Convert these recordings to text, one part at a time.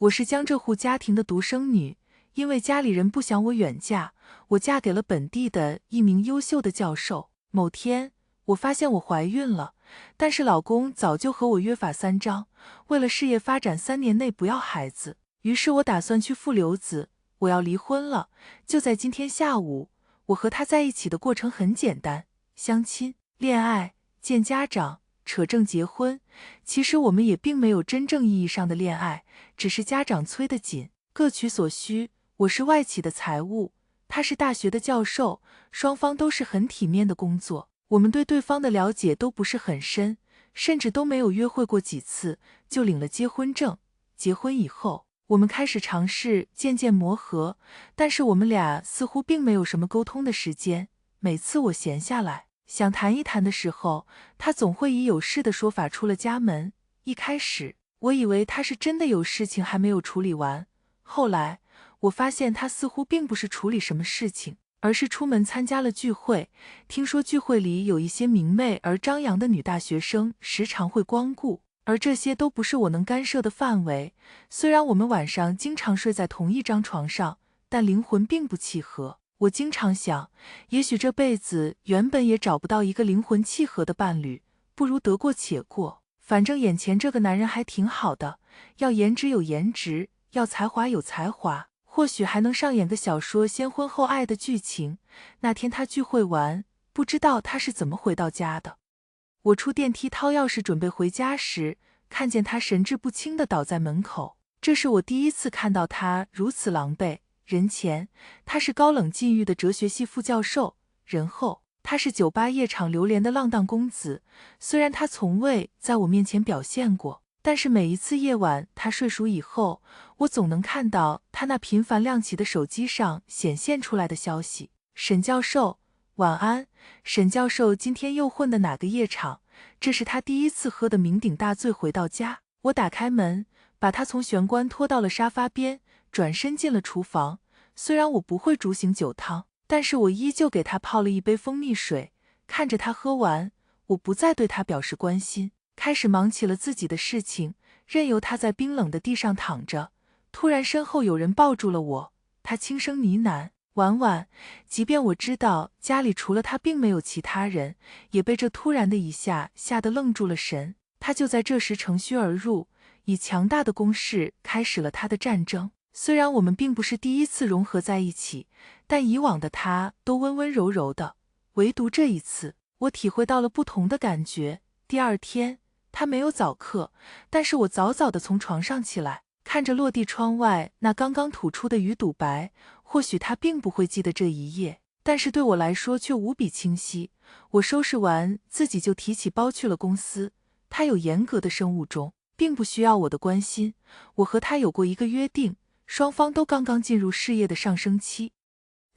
我是江浙沪家庭的独生女，因为家里人不想我远嫁，我嫁给了本地的一名优秀的教授。某天，我发现我怀孕了，但是老公早就和我约法三章，为了事业发展3年内不要孩子。于是我打算去负留子，我要离婚了。就在今天下午，我和他在一起的过程很简单，相亲、恋爱、见家长、扯证结婚。其实我们也并没有真正意义上的恋爱，只是家长催得紧，各取所需。我是外企的财务，他是大学的教授，双方都是很体面的工作。我们对对方的了解都不是很深，甚至都没有约会过几次，就领了结婚证。结婚以后，我们开始尝试渐渐磨合，但是我们俩似乎并没有什么沟通的时间。每次我闲下来想谈一谈的时候，他总会以有事的说法出了家门。一开始我以为他是真的有事情还没有处理完，后来我发现他似乎并不是处理什么事情，而是出门参加了聚会。听说聚会里有一些明媚而张扬的女大学生时常会光顾，而这些都不是我能干涉的范围。虽然我们晚上经常睡在同一张床上，但灵魂并不契合。我经常想，也许这辈子原本也找不到一个灵魂契合的伴侣，不如得过且过。反正眼前这个男人还挺好的，要颜值有颜值，要才华有才华，或许还能上演个小说先婚后爱的剧情。那天他聚会完，不知道他是怎么回到家的。我出电梯掏钥匙准备回家时，看见他神志不清地倒在门口。这是我第一次看到他如此狼狈。人前，他是高冷禁欲的哲学系副教授；人后，他是酒吧夜场流连的浪荡公子。虽然他从未在我面前表现过，但是每一次夜晚他睡熟以后，我总能看到他那频繁亮起的手机上显现出来的消息：沈教授，晚安。沈教授今天又混的哪个夜场？这是他第一次喝得酩酊大醉回到家。我打开门，把他从玄关拖到了沙发边，转身进了厨房。虽然我不会煮醒酒汤，但是我依旧给他泡了一杯蜂蜜水。看着他喝完，我不再对他表示关心，开始忙起了自己的事情，任由他在冰冷的地上躺着。突然身后有人抱住了我，他轻声呢喃：婉婉。即便我知道家里除了他并没有其他人，也被这突然的一下吓得愣住了神。他就在这时乘虚而入，以强大的攻势开始了他的战争。虽然我们并不是第一次融合在一起，但以往的他都温温柔柔的，唯独这一次，我体会到了不同的感觉。第二天，他没有早课，但是我早早地从床上起来，看着落地窗外那刚刚吐出的鱼肚白。或许他并不会记得这一夜，但是对我来说却无比清晰。我收拾完自己就提起包去了公司。他有严格的生物钟，并不需要我的关心。我和他有过一个约定，双方都刚刚进入事业的上升期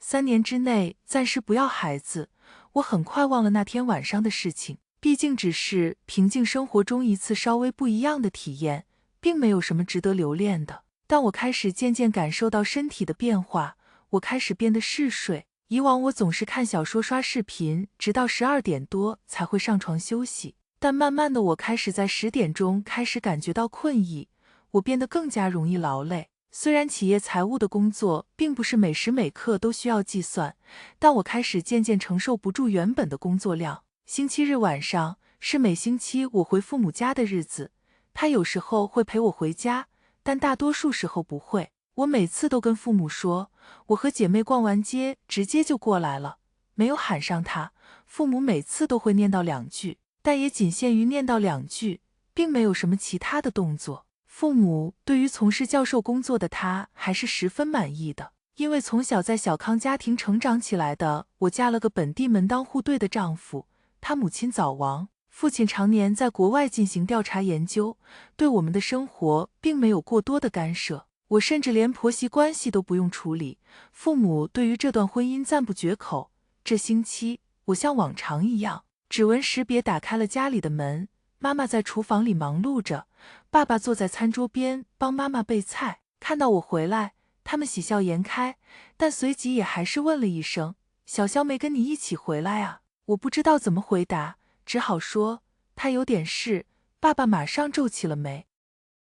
，3年之内暂时不要孩子。我很快忘了那天晚上的事情，毕竟只是平静生活中一次稍微不一样的体验，并没有什么值得留恋的。但我开始渐渐感受到身体的变化，我开始变得嗜睡。以往我总是看小说刷视频，直到12点多才会上床休息，但慢慢的我开始在10点钟开始感觉到困意，我变得更加容易劳累。虽然企业财务的工作并不是每时每刻都需要计算，但我开始渐渐承受不住原本的工作量。星期日晚上是每星期我回父母家的日子，他有时候会陪我回家，但大多数时候不会。我每次都跟父母说，我和姐妹逛完街直接就过来了，没有喊上他。父母每次都会念叨2句，但也仅限于念叨2句，并没有什么其他的动作。父母对于从事教授工作的他还是十分满意的，因为从小在小康家庭成长起来的我嫁了个本地门当户对的丈夫。他母亲早亡，父亲常年在国外进行调查研究，对我们的生活并没有过多的干涉。我甚至连婆媳关系都不用处理，父母对于这段婚姻赞不绝口。这星期，我像往常一样，指纹识别打开了家里的门，妈妈在厨房里忙碌着，爸爸坐在餐桌边帮妈妈备菜。看到我回来，他们喜笑颜开，但随即也还是问了一声：小肖没跟你一起回来啊？我不知道怎么回答，只好说他有点事。爸爸马上皱起了眉。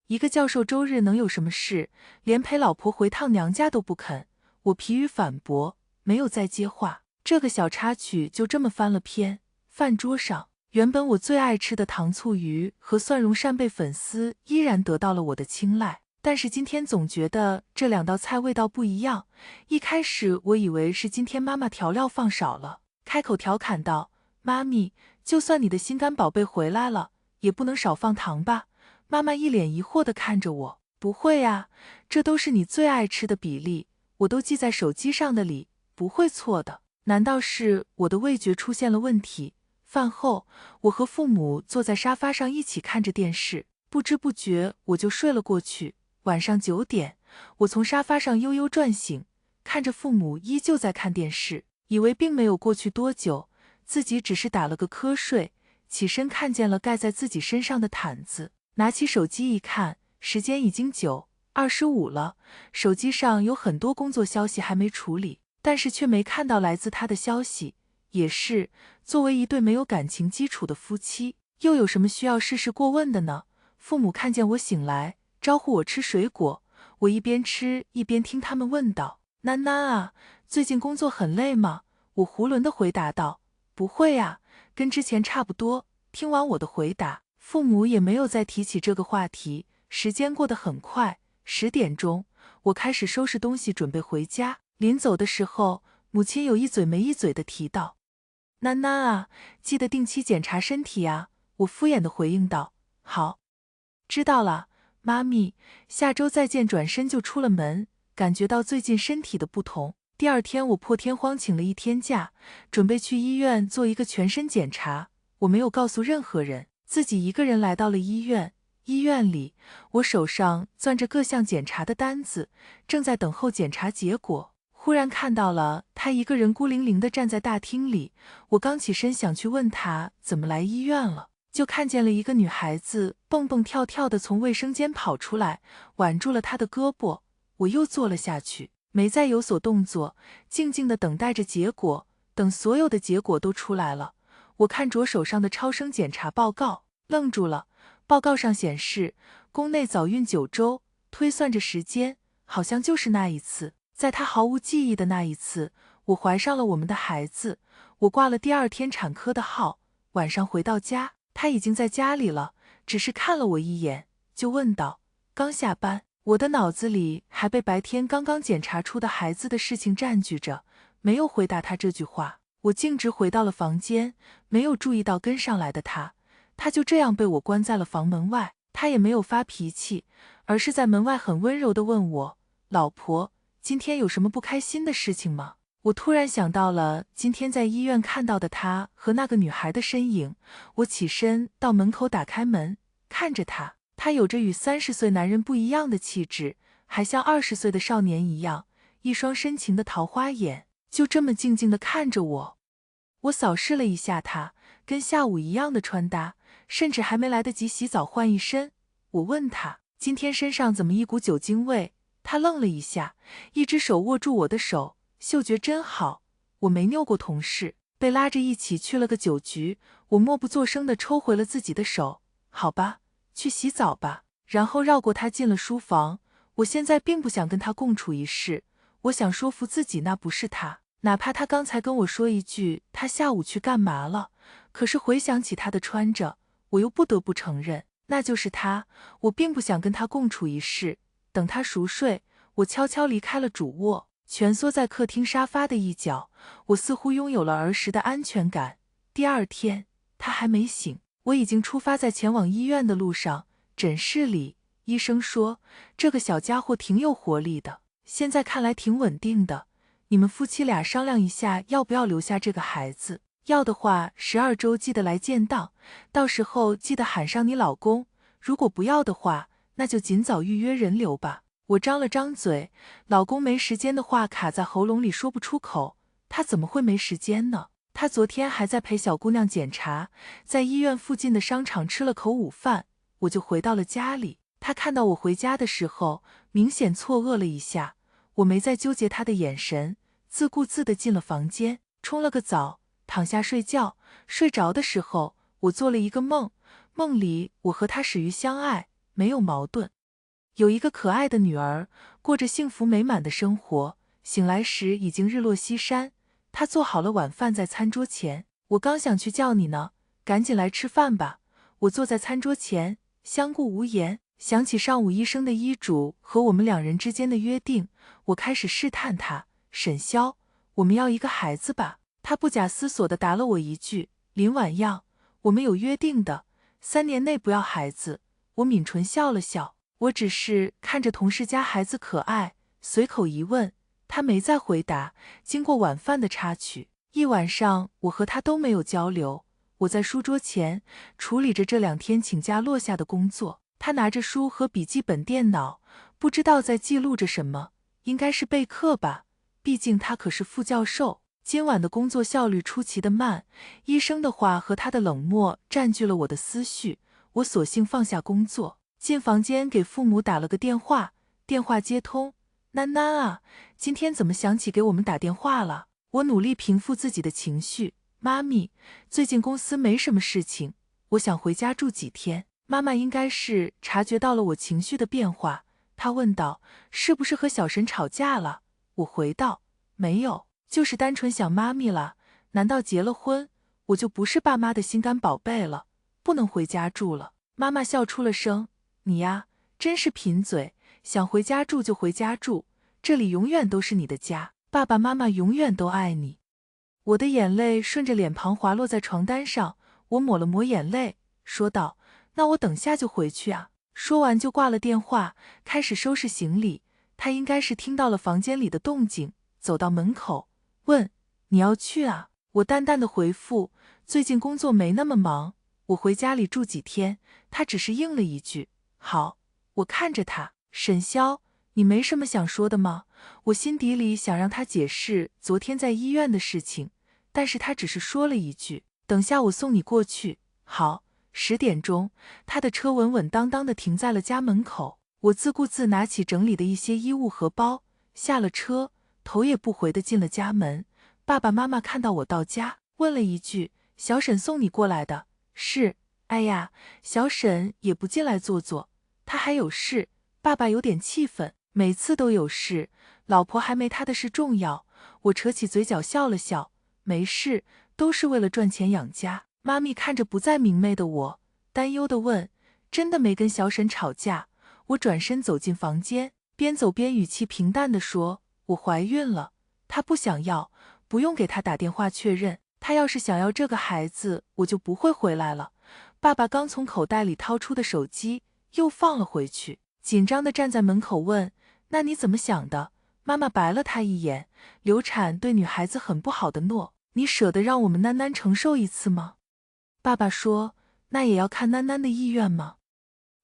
一个教授周日能有什么事，连陪老婆回趟娘家都不肯。我疲于反驳，没有再接话。这个小插曲就这么翻了篇。饭桌上，原本我最爱吃的糖醋鱼和蒜蓉扇贝粉丝依然得到了我的青睐，但是今天总觉得这两道菜味道不一样。一开始我以为是今天妈妈调料放少了，开口调侃道：“妈咪，就算你的心肝宝贝回来了，也不能少放糖吧？”妈妈一脸疑惑地看着我：“不会啊，这都是你最爱吃的比例，我都记在手机上的里，不会错的。”难道是我的味觉出现了问题？饭后，我和父母坐在沙发上一起看着电视，不知不觉我就睡了过去。晚上9点，我从沙发上悠悠转醒，看着父母依旧在看电视，以为并没有过去多久，自己只是打了个瞌睡。起身看见了盖在自己身上的毯子，拿起手机一看，时间已经9:25了。手机上有很多工作消息还没处理，但是却没看到来自他的消息。也是，作为一对没有感情基础的夫妻，又有什么需要事事过问的呢？父母看见我醒来，招呼我吃水果，我一边吃一边听他们问道：“囡囡啊，最近工作很累吗？”我囫囵地回答道：“不会啊，跟之前差不多。”听完我的回答，父母也没有再提起这个话题。时间过得很快，10点钟，我开始收拾东西准备回家。临走的时候，母亲有一嘴没一嘴地提到：“囡囡啊，记得定期检查身体啊。”我敷衍地回应道：“好，知道了，妈咪，下周再见。”转身就出了门，感觉到最近身体的不同。第二天我破天荒请了1天假，准备去医院做一个全身检查。我没有告诉任何人，自己一个人来到了医院。医院里，我手上攥着各项检查的单子，正在等候检查结果。忽然看到了他一个人孤零零地站在大厅里，我刚起身想去问他怎么来医院了，就看见了一个女孩子蹦蹦跳跳地从卫生间跑出来，挽住了他的胳膊。我又坐了下去，没再有所动作，静静地等待着结果。等所有的结果都出来了，我看着手上的超声检查报告，愣住了。报告上显示，宫内早孕9周，推算着时间，好像就是那一次，在她毫无记忆的那一次，我怀上了我们的孩子。我挂了第2天产科的号，晚上回到家，她已经在家里了，只是看了我一眼，就问道：“刚下班？”我的脑子里还被白天刚刚检查出的孩子的事情占据着，没有回答他这句话。我径直回到了房间，没有注意到跟上来的他。他就这样被我关在了房门外，他也没有发脾气，而是在门外很温柔地问我：“老婆，今天有什么不开心的事情吗？”我突然想到了今天在医院看到的他和那个女孩的身影，我起身到门口打开门，看着他，他有着与30岁男人不一样的气质，还像20岁的少年一样，一双深情的桃花眼，就这么静静地看着我。我扫视了一下他，跟下午一样的穿搭，甚至还没来得及洗澡换一身。我问他今天身上怎么一股酒精味，他愣了一下，一只手握住我的手，嗅觉真好。我没拗过同事，被拉着一起去了个酒局，我默不作声地抽回了自己的手。好吧，去洗澡吧。然后绕过他进了书房。我现在并不想跟他共处一室，我想说服自己那不是他，哪怕他刚才跟我说一句他下午去干嘛了，可是回想起他的穿着，我又不得不承认那就是他。我并不想跟他共处一室。等他熟睡，我悄悄离开了主卧，蜷缩在客厅沙发的一角。我似乎拥有了儿时的安全感。第2天，他还没醒，我已经出发在前往医院的路上。诊室里，医生说这个小家伙挺有活力的，现在看来挺稳定的。你们夫妻俩商量一下要不要留下这个孩子，要的话12周记得来建档，到时候记得喊上你老公，如果不要的话，那就尽早预约人流吧。我张了张嘴，老公没时间的话卡在喉咙里说不出口。他怎么会没时间呢？他昨天还在陪小姑娘检查，在医院附近的商场吃了口午饭，我就回到了家里。他看到我回家的时候，明显错愕了一下。我没再纠结他的眼神，自顾自地进了房间，冲了个澡，躺下睡觉。睡着的时候，我做了一个梦，梦里我和他始于相爱，没有矛盾。有一个可爱的女儿，过着幸福美满的生活。醒来时已经日落西山，她做好了晚饭在餐桌前。我刚想去叫你呢，赶紧来吃饭吧。我坐在餐桌前，相顾无言，想起上午医生的医嘱和我们两人之间的约定，我开始试探他：沈潇，我们要一个孩子吧？他不假思索地答了我一句：林婉漾，我们有约定的，3年内不要孩子。我抿唇笑了笑，我只是看着同事家孩子可爱，随口一问，他没再回答。经过晚饭的插曲，一晚上我和他都没有交流。我在书桌前处理着这2天请假落下的工作，他拿着书和笔记本电脑，不知道在记录着什么，应该是备课吧，毕竟他可是副教授。今晚的工作效率出奇的慢，医生的话和他的冷漠占据了我的思绪，我索性放下工作，进房间给父母打了个电话。电话接通，囡囡啊，今天怎么想起给我们打电话了？我努力平复自己的情绪。妈咪，最近公司没什么事情，我想回家住几天。妈妈应该是察觉到了我情绪的变化，她问道：是不是和小沈吵架了？我回道：没有，就是单纯想妈咪了。难道结了婚，我就不是爸妈的心肝宝贝了，不能回家住了？妈妈笑出了声：你呀，真是贫嘴，想回家住就回家住，这里永远都是你的家，爸爸妈妈永远都爱你。我的眼泪顺着脸庞滑落在床单上，我抹了抹眼泪，说道：那我等下就回去啊。说完就挂了电话，开始收拾行李。他应该是听到了房间里的动静，走到门口问：你要去啊？我淡淡的回复：最近工作没那么忙，我回家里住几天。他只是应了一句：好。我看着他：沈潇，你没什么想说的吗？我心底里想让他解释昨天在医院的事情，但是他只是说了一句：等下我送你过去。好。10点钟，他的车稳稳当当地停在了家门口。我自顾自拿起整理的一些衣物和包，下了车，头也不回地进了家门。爸爸妈妈看到我到家，问了一句：小沈送你过来的？是。哎呀，小沈也不进来坐坐，他还有事。爸爸有点气愤，每次都有事，老婆还没他的事重要。我扯起嘴角笑了笑，没事，都是为了赚钱养家。妈咪看着不再明媚的我，担忧地问：真的没跟小沈吵架？我转身走进房间，边走边语气平淡地说：我怀孕了，他不想要，不用给他打电话确认，他要是想要这个孩子，我就不会回来了。爸爸刚从口袋里掏出的手机又放了回去，紧张地站在门口问：那你怎么想的？妈妈白了他一眼：流产对女孩子很不好的诺，你舍得让我们囡囡承受一次吗？爸爸说：那也要看囡囡的意愿吗？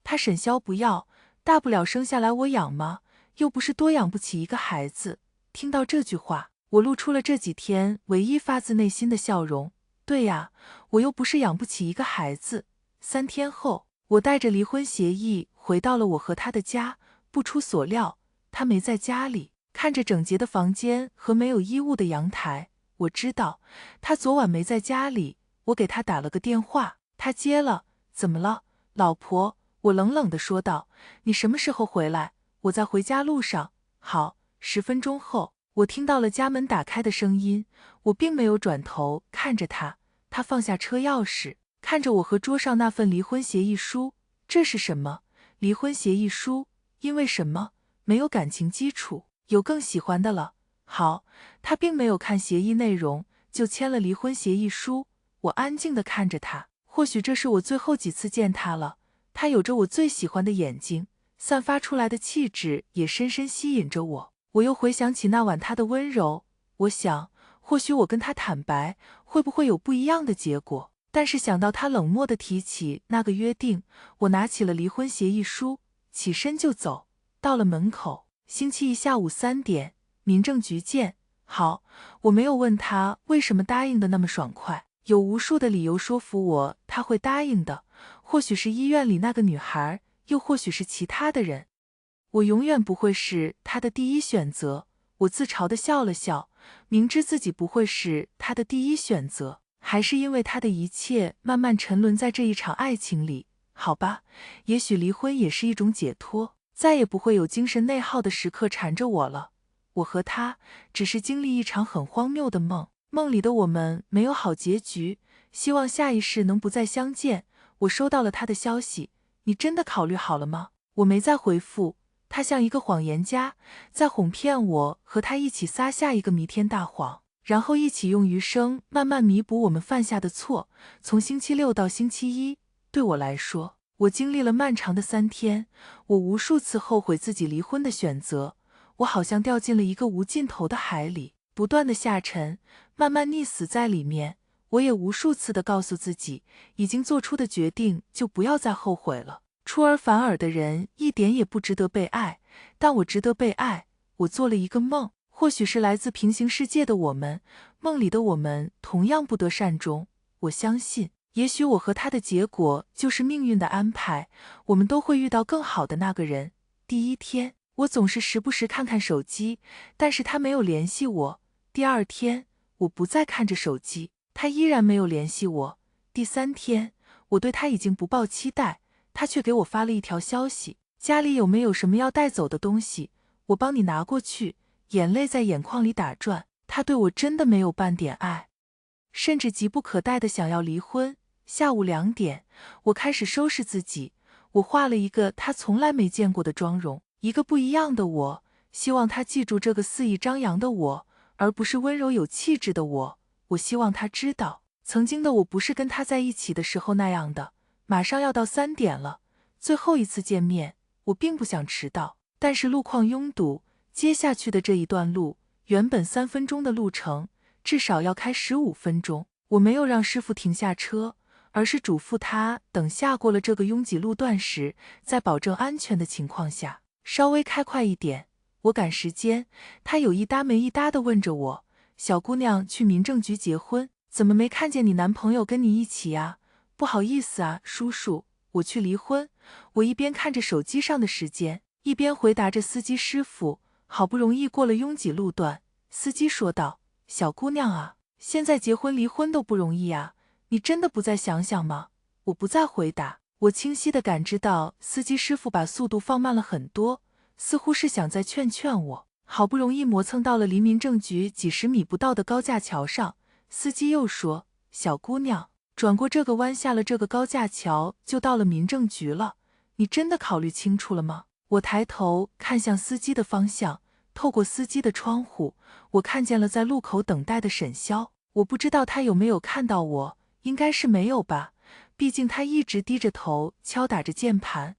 他沈潇不要，大不了生下来我养吗？又不是多养不起一个孩子。听到这句话，我露出了这几天唯一发自内心的笑容。对呀，我又不是养不起一个孩子。3天后，我带着离婚协议回到了我和他的家。不出所料，他没在家里。看着整洁的房间和没有衣物的阳台，我知道他昨晚没在家里。我给他打了个电话，他接了。怎么了，老婆？我冷冷地说道。你什么时候回来？我在回家路上。好。10分钟后，我听到了家门打开的声音。我并没有转头看着他，他放下车钥匙，看着我和桌上那份离婚协议书。这是什么？离婚协议书？因为什么？没有感情基础，有更喜欢的了。好，他并没有看协议内容，就签了离婚协议书。我安静地看着他，或许这是我最后几次见他了。他有着我最喜欢的眼睛，散发出来的气质也深深吸引着我。我又回想起那晚他的温柔，我想，或许我跟他坦白，会不会有不一样的结果？但是想到他冷漠地提起那个约定，我拿起了离婚协议书，起身就走。到了门口，星期一下午3点，民政局见。好，我没有问他为什么答应的那么爽快，有无数的理由说服我他会答应的，或许是医院里那个女孩，又或许是其他的人。我永远不会是他的第一选择。我自嘲地笑了笑，明知自己不会是他的第一选择，还是因为他的一切慢慢沉沦在这一场爱情里。好吧，也许离婚也是一种解脱。再也不会有精神内耗的时刻缠着我了。我和他只是经历一场很荒谬的梦，梦里的我们没有好结局，希望下一世能不再相见。我收到了他的消息，你真的考虑好了吗？我没再回复，他像一个谎言家，在哄骗我和他一起撒下一个弥天大谎，然后一起用余生慢慢弥补我们犯下的错。从星期六到星期一，对我来说，我经历了漫长的3天，我无数次后悔自己离婚的选择，我好像掉进了一个无尽头的海里，不断的下沉，慢慢溺死在里面。我也无数次的告诉自己，已经做出的决定就不要再后悔了。出尔反尔的人一点也不值得被爱，但我值得被爱。我做了一个梦，或许是来自平行世界的我们，梦里的我们同样不得善终。我相信，也许我和他的结果就是命运的安排，我们都会遇到更好的那个人。第一天，我总是时不时看看手机，但是他没有联系我。第二天，我不再看着手机，他依然没有联系我。第3天，我对他已经不抱期待，他却给我发了一条消息：家里有没有什么要带走的东西，我帮你拿过去。眼泪在眼眶里打转，他对我真的没有半点爱，甚至急不可待的想要离婚。下午2点，我开始收拾自己，我画了一个他从来没见过的妆容，一个不一样的我，希望他记住这个肆意张扬的我，而不是温柔有气质的我。我希望他知道，曾经的我不是跟他在一起的时候那样的。马上要到3点了，最后一次见面，我并不想迟到，但是路况拥堵，接下去的这一段路，原本3分钟的路程，至少要开15分钟。我没有让师傅停下车，而是嘱咐他等下过了这个拥挤路段时，在保证安全的情况下，稍微开快一点。我赶时间，他有一搭没一搭地问着我：小姑娘去民政局结婚，怎么没看见你男朋友跟你一起呀？不好意思啊，叔叔，我去离婚。我一边看着手机上的时间，一边回答着司机师傅。好不容易过了拥挤路段，司机说道：小姑娘啊，现在结婚离婚都不容易啊，你真的不再想想吗？我不再回答，我清晰地感知到司机师傅把速度放慢了很多，似乎是想再劝劝我。好不容易磨蹭到了离民政局几十米不到的高架桥上，司机又说：小姑娘，转过这个弯，下了这个高架桥就到了民政局了，你真的考虑清楚了吗？我抬头看向司机的方向，透过司机的窗户，我看见了在路口等待的沈潇。我不知道他有没有看到我，应该是没有吧，毕竟他一直低着头敲打着键盘。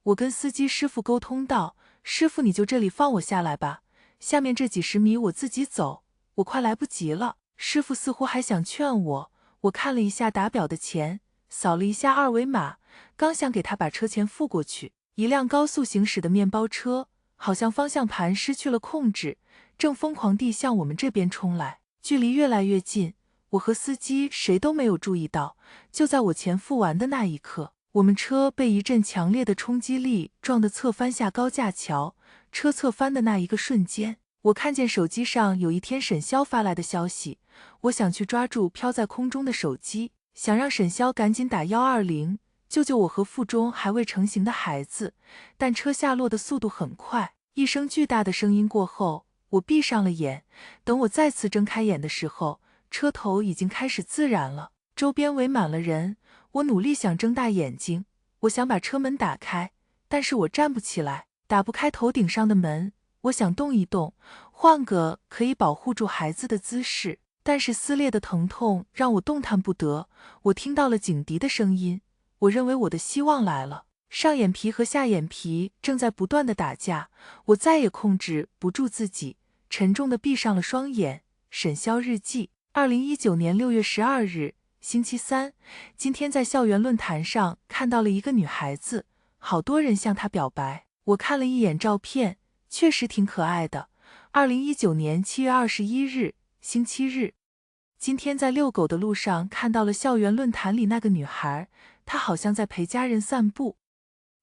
我跟司机师傅沟通道：师傅，你就这里放我下来吧，下面这几十米我自己走，我快来不及了。师傅似乎还想劝我，我看了一下打表的钱，扫了一下二维码，刚想给他把车钱付过去，一辆高速行驶的面包车好像方向盘失去了控制，正疯狂地向我们这边冲来，距离越来越近。我和司机谁都没有注意到，就在我钱付完的那一刻，我们车被一阵强烈的冲击力撞得侧翻下高架桥。车侧翻的那一个瞬间，我看见手机上有一天沈潇发来的消息，我想去抓住飘在空中的手机，想让沈潇赶紧打120，救救我和腹中还未成型的孩子。但车下落的速度很快，一声巨大的声音过后，我闭上了眼。等我再次睁开眼的时候，车头已经开始自燃了，周边围满了人。我努力想睁大眼睛，我想把车门打开，但是我站不起来，打不开头顶上的门。我想动一动，换个可以保护住孩子的姿势，但是撕裂的疼痛让我动弹不得。我听到了警笛的声音，我认为我的希望来了。上眼皮和下眼皮正在不断的打架，我再也控制不住自己，沉重的闭上了双眼。沈潇日记，2019年6月12日，星期三。今天在校园论坛上看到了一个女孩子，好多人向她表白。我看了一眼照片，确实挺可爱的。2019年7月21日，星期日。今天在遛狗的路上看到了校园论坛里那个女孩，她好像在陪家人散步。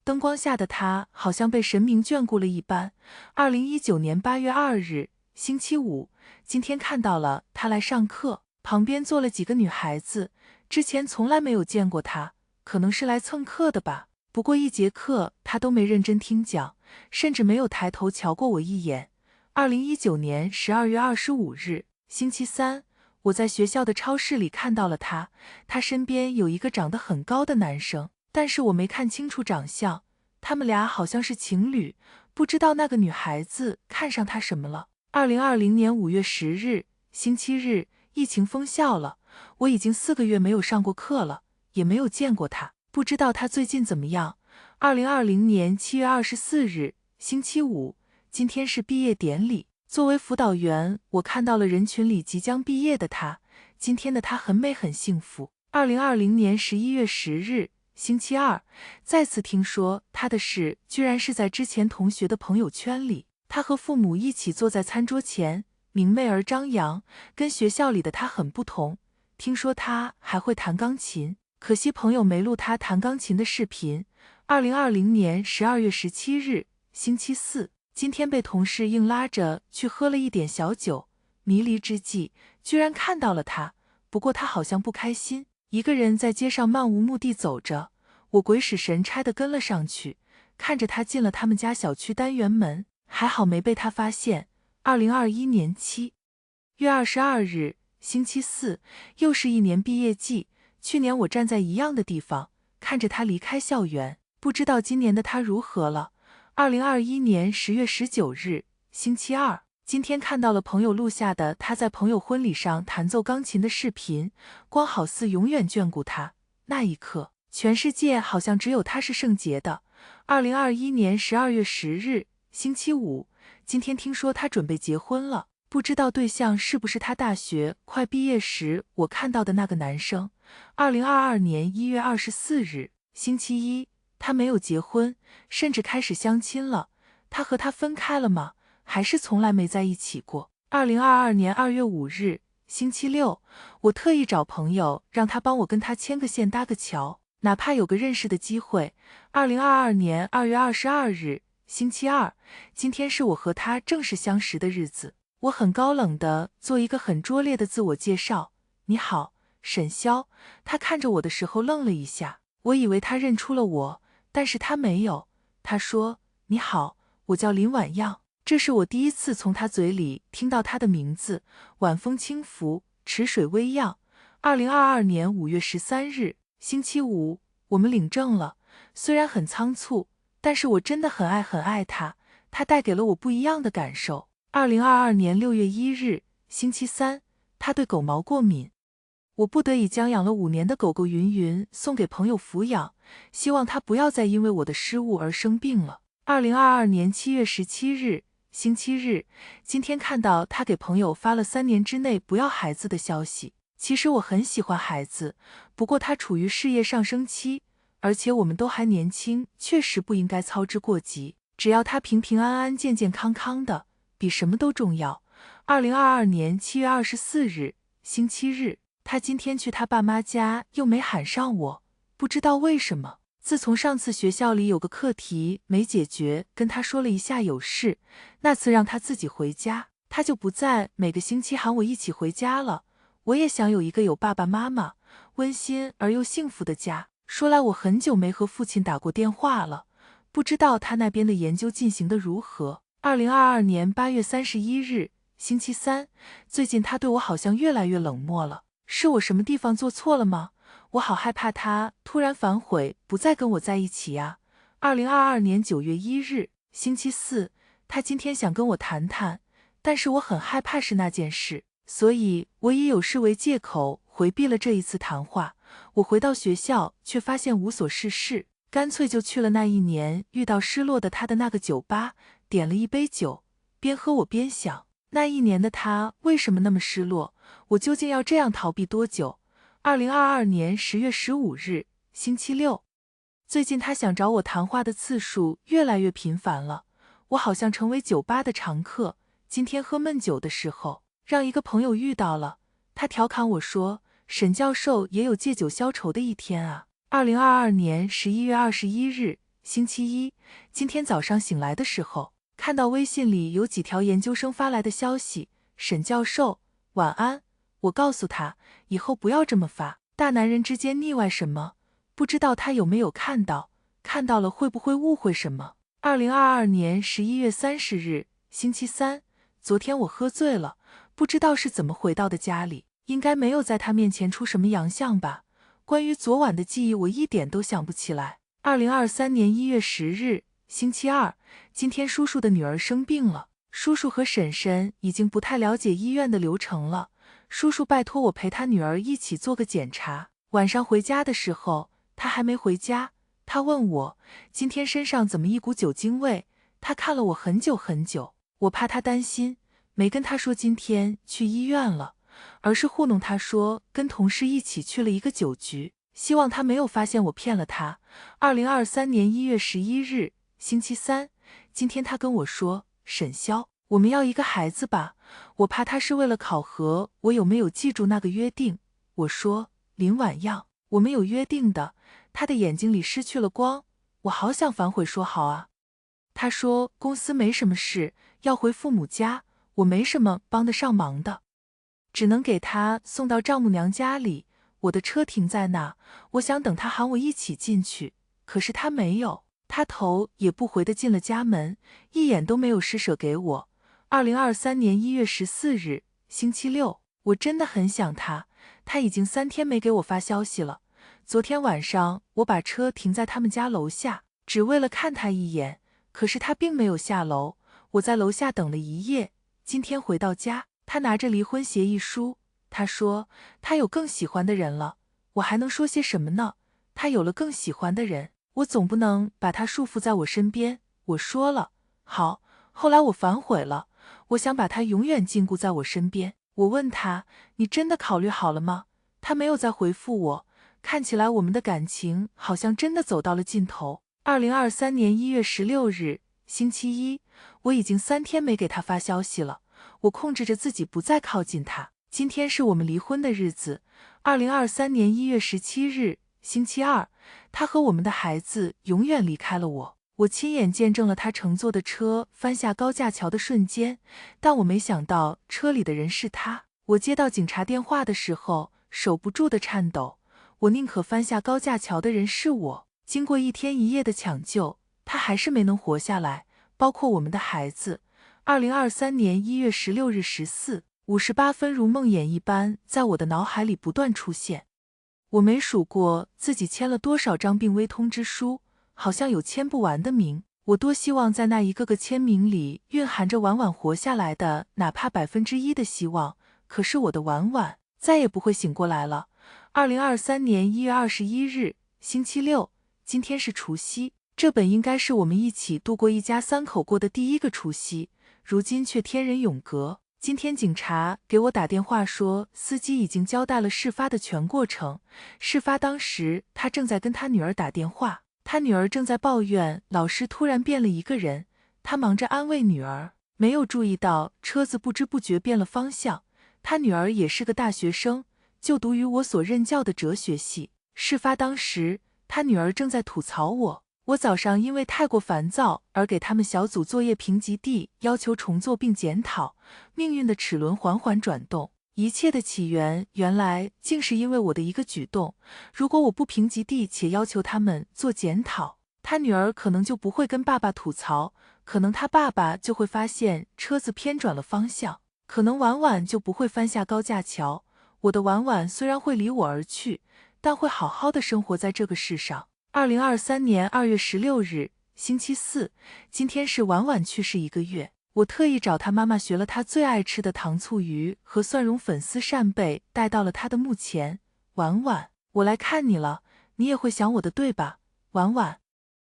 灯光下的她好像被神明眷顾了一般。2019年8月2日，星期五。今天看到了她来上课，旁边坐了几个女孩子，之前从来没有见过她，可能是来蹭课的吧。不过一节课她都没认真听讲，甚至没有抬头瞧过我一眼。2019年12月25日，星期三，我在学校的超市里看到了他，他身边有一个长得很高的男生，但是我没看清楚长相，他们俩好像是情侣，不知道那个女孩子看上他什么了。2020年5月10日，星期日，疫情封校了，我已经4个月没有上过课了，也没有见过他，不知道他最近怎么样。2020年7月24日，星期五，今天是毕业典礼。作为辅导员，我看到了人群里即将毕业的他，今天的他很美很幸福。2020年11月10日，星期二，再次听说他的事，居然是在之前同学的朋友圈里。他和父母一起坐在餐桌前，明媚而张扬，跟学校里的他很不同。听说他还会弹钢琴，可惜朋友没录他弹钢琴的视频。2020年12月17日，星期四，今天被同事硬拉着去喝了一点小酒，迷离之际，居然看到了他，不过他好像不开心，一个人在街上漫无目的走着，我鬼使神差地跟了上去，看着他进了他们家小区单元门，还好没被他发现。2021年7月22日，星期四，又是一年毕业季，去年我站在一样的地方，看着他离开校园，不知道今年的他如何了。2021年10月19日，星期二，今天看到了朋友录下的他在朋友婚礼上弹奏钢琴的视频，光好似永远眷顾他，那一刻，全世界好像只有他是圣洁的。2021年12月10日，星期五，今天听说他准备结婚了，不知道对象是不是他大学快毕业时我看到的那个男生。2022年1月24日，星期一，他没有结婚，甚至开始相亲了。他和他分开了吗？还是从来没在一起过？2022年2月5日，星期六，我特意找朋友让他帮我跟他牵个线搭个桥，哪怕有个认识的机会。2022年2月22日，星期二，今天是我和他正式相识的日子。我很高冷的做一个很拙劣的自我介绍，你好，沈潇。他看着我的时候愣了一下，我以为他认出了我，但是他没有。他说，你好，我叫林婉漾。这是我第一次从他嘴里听到他的名字。晚风轻拂，池水微漾。2022年5月13日，星期五，我们领证了。虽然很仓促，但是我真的很爱他，他带给了我不一样的感受。2022年6月1日，星期三，他对狗毛过敏，我不得已将养了5年的狗狗云云送给朋友抚养，希望他不要再因为我的失误而生病了。2022年7月17日，星期日，今天看到他给朋友发了3年之内不要孩子的消息。其实我很喜欢孩子，不过他处于事业上升期，而且我们都还年轻，确实不应该操之过急。只要他平平安安、健健康康的，比什么都重要。2022年7月24日，星期日，他今天去他爸妈家又没喊上我，不知道为什么。自从上次学校里有个课题没解决，跟他说了一下有事，那次让他自己回家，他就不再每个星期喊我一起回家了。我也想有一个有爸爸妈妈、温馨而又幸福的家。说来我很久没和父亲打过电话了，不知道他那边的研究进行得如何。2022年8月31日，星期三，最近他对我好像越来越冷漠了，是我什么地方做错了吗？我好害怕他突然反悔，不再跟我在一起呀。2022年9月1日，星期四，他今天想跟我谈谈，但是我很害怕是那件事，所以我以有事为借口回避了这一次谈话。我回到学校，却发现无所事事，干脆就去了那一年遇到失落的他的那个酒吧，点了一杯酒，边喝我边想，那一年的他为什么那么失落？我究竟要这样逃避多久？2022年10月15日，星期六。最近他想找我谈话的次数越来越频繁了，我好像成为酒吧的常客。今天喝闷酒的时候，让一个朋友遇到了，他调侃我说，沈教授也有戒酒消愁的一天啊。2022年11月21日，星期一，今天早上醒来的时候，看到微信里有几条研究生发来的消息，沈教授，晚安。我告诉他，以后不要这么发，大男人之间腻歪什么？不知道他有没有看到，看到了会不会误会什么2022年11月30日，星期三。昨天我喝醉了，不知道是怎么回到的家里，应该没有在他面前出什么洋相吧。关于昨晚的记忆，我一点都想不起来。2023年1月10日，星期二。今天叔叔的女儿生病了，叔叔和婶婶已经不太了解医院的流程了。叔叔拜托我陪他女儿一起做个检查。晚上回家的时候，他还没回家。他问我今天身上怎么一股酒精味，他看了我很久很久。我怕他担心，没跟他说今天去医院了，而是糊弄他说跟同事一起去了一个酒局，希望他没有发现我骗了他。2023年1月11日，星期三。今天他跟我说，沈潇，我们要一个孩子吧，我怕他是为了考核我有没有记住那个约定。我说，林婉漾，我们有约定的。他的眼睛里失去了光，我好想反悔说好啊。他说公司没什么事，要回父母家，我没什么帮得上忙的，只能给他送到丈母娘家里。我的车停在那，我想等他喊我一起进去，可是他没有，他头也不回地进了家门，一眼都没有施舍给我。2023年1月14日，星期六。我真的很想他，他已经3天没给我发消息了。昨天晚上我把车停在他们家楼下，只为了看他一眼，可是他并没有下楼。我在楼下等了一夜，今天回到家，他拿着离婚协议书，他说他有更喜欢的人了。我还能说些什么呢？他有了更喜欢的人，我总不能把他束缚在我身边。我说了，好，后来我反悔了，我想把他永远禁锢在我身边。我问他，你真的考虑好了吗？他没有再回复我，看起来我们的感情好像真的走到了尽头。2023年1月16日，星期一。我已经3天没给他发消息了，我控制着自己不再靠近他。今天是我们离婚的日子。2023年1月17日，星期二。他和我们的孩子永远离开了我。我亲眼见证了他乘坐的车翻下高架桥的瞬间，但我没想到车里的人是他。我接到警察电话的时候，手不住的颤抖。我宁可翻下高架桥的人是我。经过1天1夜的抢救，他还是没能活下来，包括我们的孩子。2023年1月16日14:58分如梦魇一般在我的脑海里不断出现。我没数过自己签了多少张病危通知书，好像有签不完的名。我多希望在那一个个签名里蕴含着婉婉活下来的哪怕1%的希望，可是我的婉婉再也不会醒过来了。2023年1月21日，星期六。今天是除夕，这本应该是我们一起度过一家3口过的第一个除夕，如今却天人永隔。今天警察给我打电话说，司机已经交代了事发的全过程。事发当时，他正在跟他女儿打电话，他女儿正在抱怨老师突然变了一个人，他忙着安慰女儿，没有注意到车子不知不觉变了方向。他女儿也是个大学生，就读于我所任教的哲学系。事发当时，他女儿正在吐槽我早上因为太过烦躁而给他们小组作业评级地要求重做并检讨。命运的齿轮缓缓转动，一切的起源原来竟是因为我的一个举动。如果我不评级地且要求他们做检讨，他女儿可能就不会跟爸爸吐槽，可能他爸爸就会发现车子偏转了方向，可能婉婉就不会翻下高架桥。我的婉婉虽然会离我而去，但会好好的生活在这个世上。2023年2月16日，星期四。今天是婉婉去世1个月，我特意找她妈妈学了她最爱吃的糖醋鱼和蒜蓉粉丝扇贝，带到了她的墓前。婉婉，我来看你了，你也会想我的对吧？婉婉，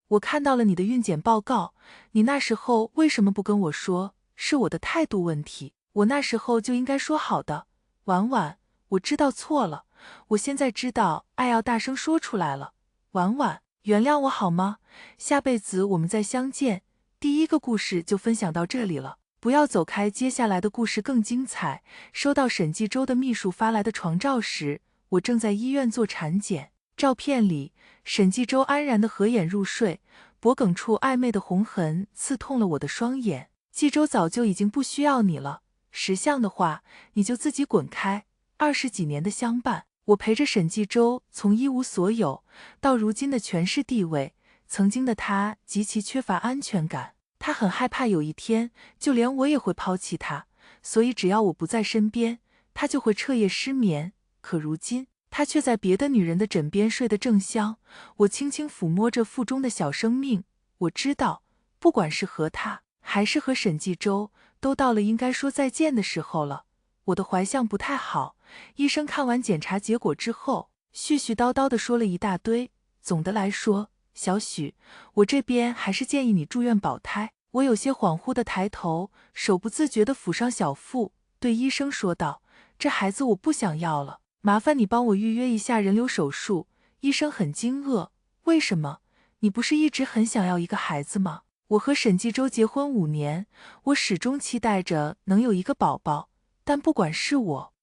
我看到了你的孕检报告，你那时候为什么不跟我说？是我的态度问题，我那时候就应该说好的。婉婉，我知道错了，我现在知道爱要大声说出来了。婉婉，原谅我好吗？下辈子我们再相见。第一个故事就分享到这里了，不要走开，接下来的故事更精彩。收到沈纪周的秘书发来的床照时，我正在医院做产检。照片里，沈纪周安然的合眼入睡，脖颈处暧昧的红痕刺痛了我的双眼。纪周早就已经不需要你了，识相的话，你就自己滚开。20几年的相伴，我陪着沈纪周从一无所有到如今的权势地位，曾经的他极其缺乏安全感，他很害怕有一天就连我也会抛弃他，所以只要我不在身边，他就会彻夜失眠。可如今，他却在别的女人的枕边睡得正香。我轻轻抚摸着腹中的小生命，我知道，不管是和他，还是和沈纪州，都到了应该说再见的时候了。我的怀象不太好，医生看完检查结果之后，絮絮叨叨地说了一大堆。总的来说，小许，我这边还是建议你住院保胎。我有些恍惚地抬头，手不自觉地抚上小腹，对医生说道：“这孩子我不想要了，麻烦你帮我预约一下人流手术。”医生很惊愕：“为什么？你不是一直很想要一个孩子吗？”我和沈纪州结婚5年，我始终期待着能有一个宝宝，但不管是我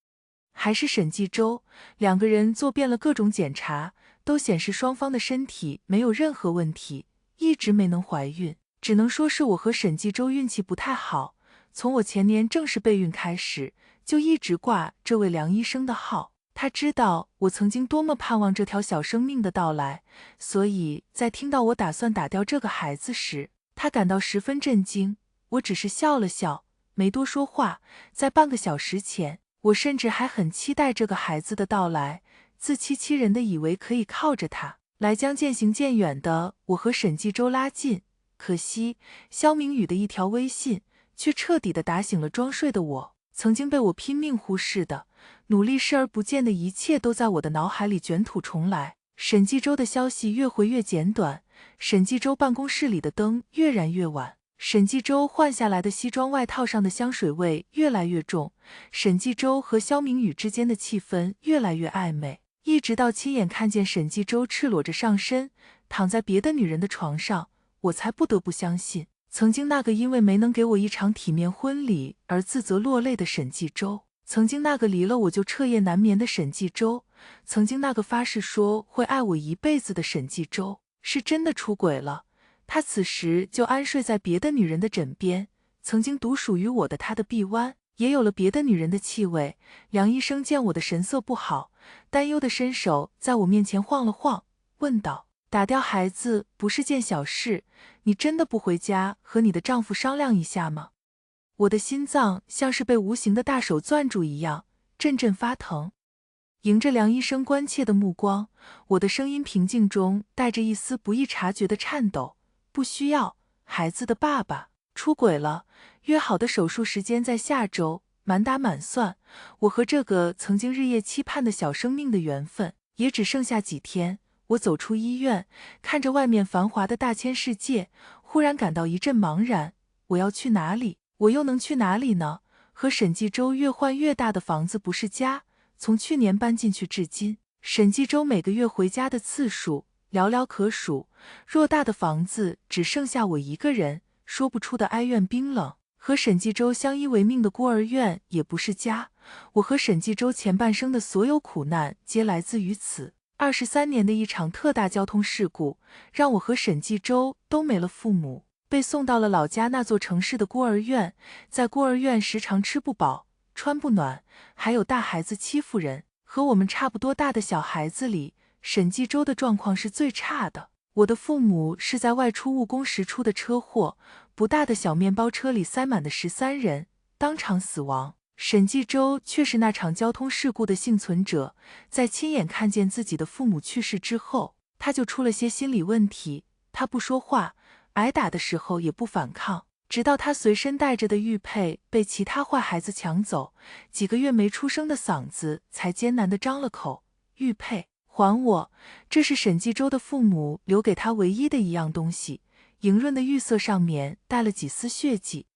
还是沈纪州，两个人做遍了各种检查，都显示双方的身体没有任何问题，一直没能怀孕。只能说是我和沈纪州运气不太好，从我前年正式备孕开始，就一直挂这位梁医生的号。他知道我曾经多么盼望这条小生命的到来，所以在听到我打算打掉这个孩子时，他感到十分震惊。我只是笑了笑，没多说话。在半个小时前，我甚至还很期待这个孩子的到来，自欺欺人的以为可以靠着他来将渐行渐远的我和沈纪州拉近。可惜，肖明宇的一条微信却彻底地打醒了装睡的我。曾经被我拼命忽视的、努力视而不见的一切，都在我的脑海里卷土重来。沈纪州的消息越回越简短，沈纪州办公室里的灯越燃越晚，沈纪州换下来的西装外套上的香水味越来越重，沈纪州和肖明宇之间的气氛越来越暧昧，一直到亲眼看见沈纪州赤裸着上身躺在别的女人的床上，我才不得不相信，曾经那个因为没能给我一场体面婚礼而自责落泪的沈纪州，曾经那个离了我就彻夜难眠的沈纪州，曾经那个发誓说会爱我一辈子的沈纪州，是真的出轨了。他此时就安睡在别的女人的枕边，曾经独属于我的他的臂弯也有了别的女人的气味。梁医生见我的神色不好，担忧的伸手在我面前晃了晃，问道：“打掉孩子不是件小事，你真的不回家和你的丈夫商量一下吗？”我的心脏像是被无形的大手攥住一样，阵阵发疼。迎着梁医生关切的目光，我的声音平静中带着一丝不易察觉的颤抖：“不需要，孩子的爸爸出轨了，约好的手术时间在下周。”满打满算，我和这个曾经日夜期盼的小生命的缘分也只剩下几天。我走出医院，看着外面繁华的大千世界，忽然感到一阵茫然。我要去哪里？我又能去哪里呢？和沈纪州越换越大的房子不是家，从去年搬进去至今，沈纪州每个月回家的次数寥寥可数。偌大的房子只剩下我一个人，说不出的哀怨冰冷。和沈纪州相依为命的孤儿院也不是家，我和沈纪州前半生的所有苦难皆来自于此。23年的一场特大交通事故，让我和沈纪州都没了父母，被送到了老家那座城市的孤儿院。在孤儿院时常吃不饱穿不暖，还有大孩子欺负人。和我们差不多大的小孩子里，沈纪州的状况是最差的。我的父母是在外出务工时出的车祸，不大的小面包车里塞满的13人，当场死亡。沈纪州却是那场交通事故的幸存者，在亲眼看见自己的父母去世之后，他就出了些心理问题。他不说话，挨打的时候也不反抗，直到他随身带着的玉佩被其他坏孩子抢走，几个月没出声的嗓子才艰难地张了口：“玉佩，还我！”这是沈纪州的父母留给他唯一的一样东西，莹润的玉色上面带了几丝血迹。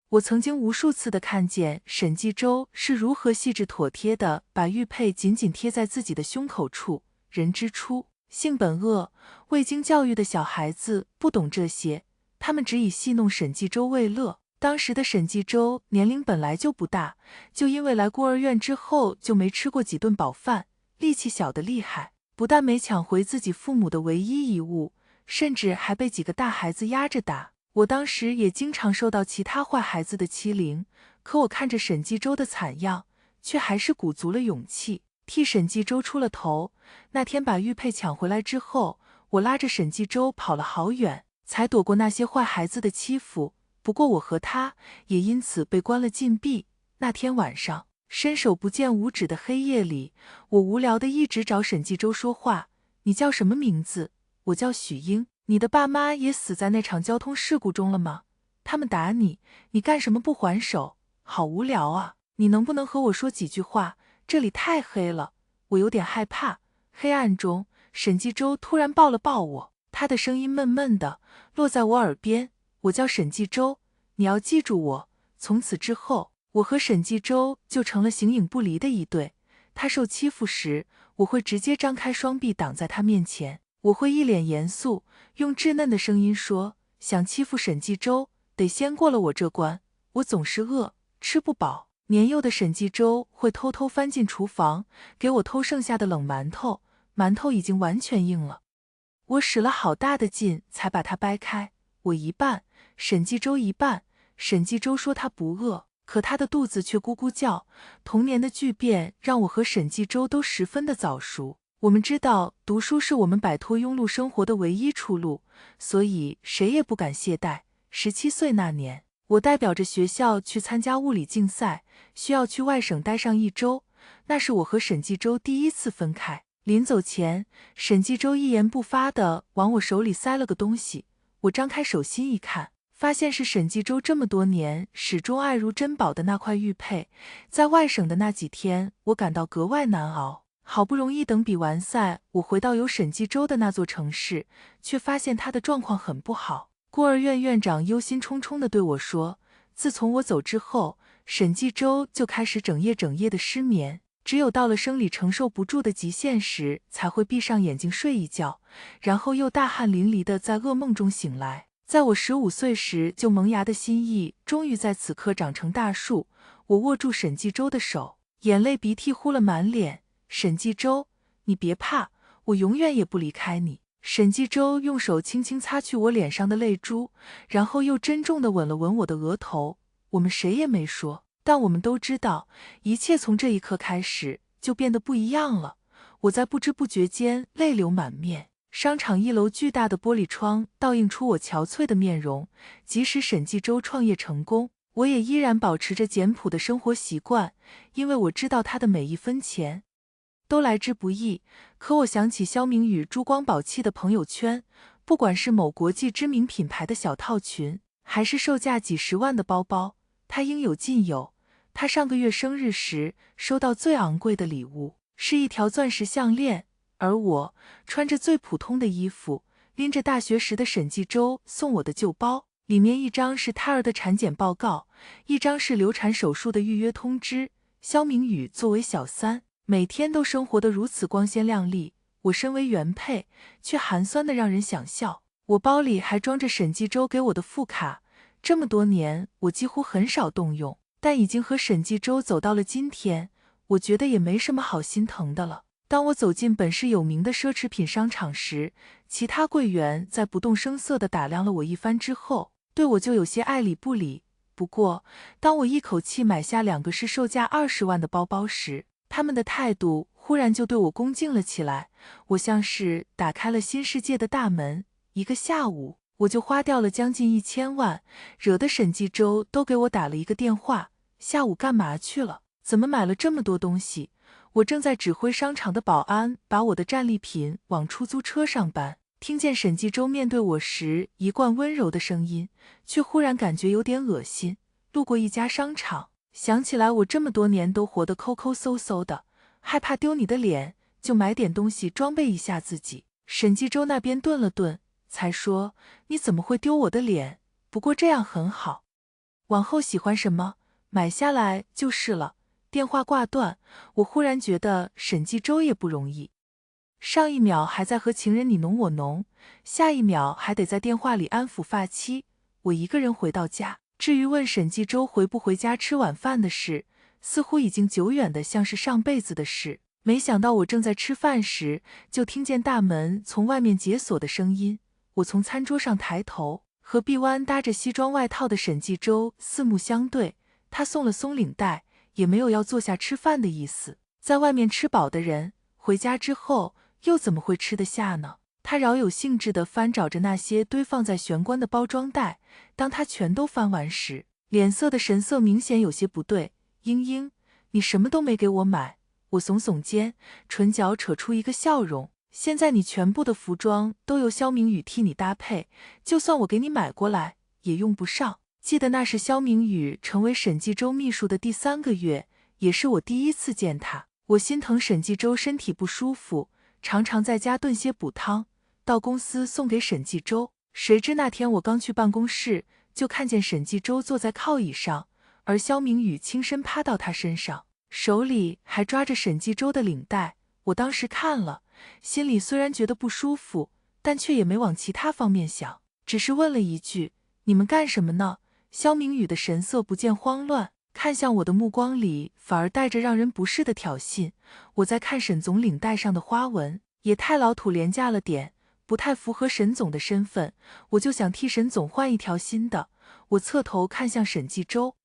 我曾经无数次地看见沈纪州是如何细致妥帖地把玉佩紧紧贴在自己的胸口处。人之初，性本恶，未经教育的小孩子不懂这些，他们只以戏弄沈纪州为乐。当时的沈纪州年龄本来就不大，就因为来孤儿院之后就没吃过几顿饱饭，力气小得厉害，不但没抢回自己父母的唯一遗物，甚至还被几个大孩子压着打。我当时也经常受到其他坏孩子的欺凌，可我看着沈纪州的惨样，却还是鼓足了勇气，替沈纪州出了头。那天把玉佩抢回来之后，我拉着沈继周跑了好远，才躲过那些坏孩子的欺负。不过我和他也因此被关了禁闭。那天晚上，伸手不见五指的黑夜里，我无聊地一直找沈继周说话。你叫什么名字？我叫许英。你的爸妈也死在那场交通事故中了吗？他们打你，你干什么不还手？好无聊啊！你能不能和我说几句话？这里太黑了，我有点害怕。黑暗中，沈继周突然抱了抱我，他的声音闷闷的，落在我耳边。我叫沈继周，你要记住我。从此之后，我和沈继周就成了形影不离的一对。他受欺负时，我会直接张开双臂挡在他面前，我会一脸严肃，用稚嫩的声音说，想欺负沈继周，得先过了我这关。我总是饿，吃不饱。年幼的沈继周会偷偷翻进厨房，给我偷剩下的冷馒头，馒头已经完全硬了。我使了好大的劲才把它掰开，我一半，沈继周一半。沈继周说他不饿，可他的肚子却咕咕叫。童年的巨变让我和沈继周都十分的早熟。我们知道读书是我们摆脱庸碌生活的唯一出路，所以谁也不敢懈怠。17岁那年，我代表着学校去参加物理竞赛，需要去外省待上1周。那是我和沈继周第一次分开。临走前，沈继周一言不发地往我手里塞了个东西。我张开手心一看，发现是沈继周这么多年始终爱如珍宝的那块玉佩。在外省的那几天，我感到格外难熬。好不容易等比完赛，我回到有沈继周的那座城市，却发现他的状况很不好。孤儿院院长忧心忡忡地对我说，自从我走之后，沈继周就开始整夜的失眠，只有到了生理承受不住的极限时，才会闭上眼睛睡一觉，然后又大汗淋漓地在噩梦中醒来。在我15岁时就萌芽的心意，终于在此刻长成大树。我握住沈继周的手，眼泪鼻涕呼了满脸。沈继周，你别怕，我永远也不离开你。沈继周用手轻轻擦去我脸上的泪珠，然后又珍重地吻了吻我的额头。我们谁也没说，但我们都知道，一切从这一刻开始就变得不一样了。我在不知不觉间泪流满面。商场1楼巨大的玻璃窗倒映出我憔悴的面容。即使沈继周创业成功，我也依然保持着简朴的生活习惯，因为我知道他的每一分钱都来之不易。可我想起肖明宇珠光宝气的朋友圈，不管是某国际知名品牌的小套裙，还是售价几十万的包包，他应有尽有。他上个月生日时收到最昂贵的礼物，是一条钻石项链，而我穿着最普通的衣服，拎着大学时的沈继周送我的旧包，里面一张是胎儿的产检报告，一张是流产手术的预约通知。肖明宇作为小三，每天都生活得如此光鲜亮丽，我身为原配，却寒酸得让人想笑。我包里还装着沈继周给我的副卡，这么多年我几乎很少动用，但已经和沈继周走到了今天，我觉得也没什么好心疼的了。当我走进本市有名的奢侈品商场时，其他柜员在不动声色地打量了我一番之后，对我就有些爱理不理。不过，当我一口气买下2个是售价20万的包包时，他们的态度忽然就对我恭敬了起来。我像是打开了新世界的大门。1个下午，我就花掉了将近1000万，惹得沈继周都给我打了一个电话。下午干嘛去了？怎么买了这么多东西？我正在指挥商场的保安把我的战利品往出租车上搬，听见沈继周面对我时一贯温柔的声音，却忽然感觉有点恶心。路过一家商场，想起来我这么多年都活得抠抠搜搜的，害怕丢你的脸，就买点东西装备一下自己。沈继周那边顿了顿，才说，你怎么会丢我的脸？不过这样很好，往后喜欢什么，买下来就是了。电话挂断，我忽然觉得沈继周也不容易。上一秒还在和情人你侬我侬，下一秒还得在电话里安抚发妻。我一个人回到家，至于问沈继周回不回家吃晚饭的事，似乎已经久远的像是上辈子的事。没想到我正在吃饭时，就听见大门从外面解锁的声音。我从餐桌上抬头，和臂弯搭着西装外套的沈继周四目相对，他松了松领带，也没有要坐下吃饭的意思。在外面吃饱的人，回家之后又怎么会吃得下呢？他饶有兴致地翻找着那些堆放在玄关的包装袋，当他全都翻完时，脸色的神色明显有些不对。英英，你什么都没给我买。我耸耸肩，唇角扯出一个笑容。现在你全部的服装都由肖明宇替你搭配，就算我给你买过来，也用不上。记得那是肖明宇成为沈纪周秘书的第3个月，也是我第一次见他。我心疼沈纪周身体不舒服，常常在家炖些补汤，到公司送给沈纪周。谁知那天我刚去办公室，就看见沈纪周坐在靠椅上，而肖明宇轻身趴到他身上，手里还抓着沈纪周的领带。我当时看了，心里虽然觉得不舒服，但却也没往其他方面想，只是问了一句：你们干什么呢？肖明宇的神色不见慌乱，看向我的目光里反而带着让人不适的挑衅。我在看沈总领带上的花纹，也太老土廉价了点，不太符合沈总的身份，我就想替沈总换一条新的。我侧头看向沈纪周，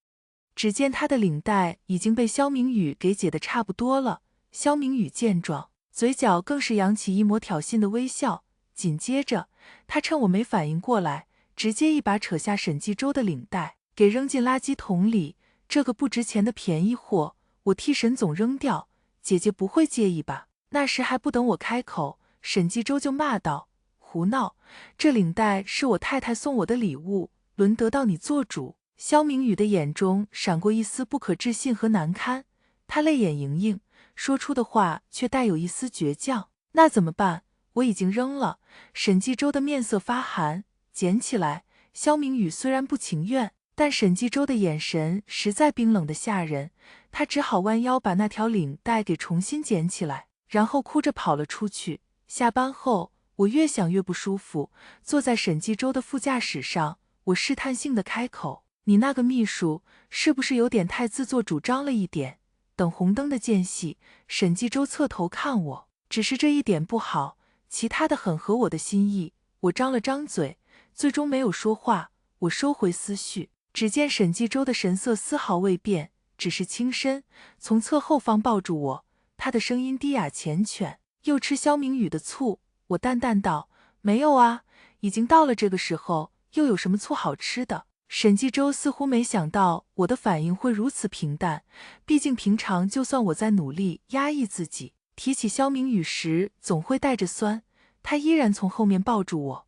只见他的领带已经被肖明宇给解得差不多了。肖明宇见状，嘴角更是扬起一抹挑衅的微笑，紧接着他趁我没反应过来，直接一把扯下沈纪周的领带，给扔进垃圾桶里。这个不值钱的便宜货，我替沈总扔掉，姐姐不会介意吧？那时还不等我开口，沈纪周就骂道：胡闹，这领带是我太太送我的礼物，轮得到你做主？肖明宇的眼中闪过一丝不可置信和难堪，他泪眼盈盈，说出的话却带有一丝倔强。那怎么办？我已经扔了。沈纪周的面色发寒，捡起来。肖明宇虽然不情愿，但沈纪周的眼神实在冰冷的吓人，他只好弯腰把那条领带给重新捡起来，然后哭着跑了出去。下班后，我越想越不舒服，坐在沈纪周的副驾驶上，我试探性的开口：你那个秘书是不是有点太自作主张了一点？等红灯的间隙，沈纪周侧头看我，只是这一点不好，其他的很合我的心意。我张了张嘴，最终没有说话。我收回思绪，只见沈纪周的神色丝毫未变，只是轻身从侧后方抱住我，他的声音低哑缱绻。又吃肖明宇的醋？我淡淡道：没有啊，已经到了这个时候，又有什么醋好吃的？沈纪周似乎没想到我的反应会如此平淡，毕竟平常就算我在努力压抑自己，提起肖明宇时总会带着酸，他依然从后面抱住我，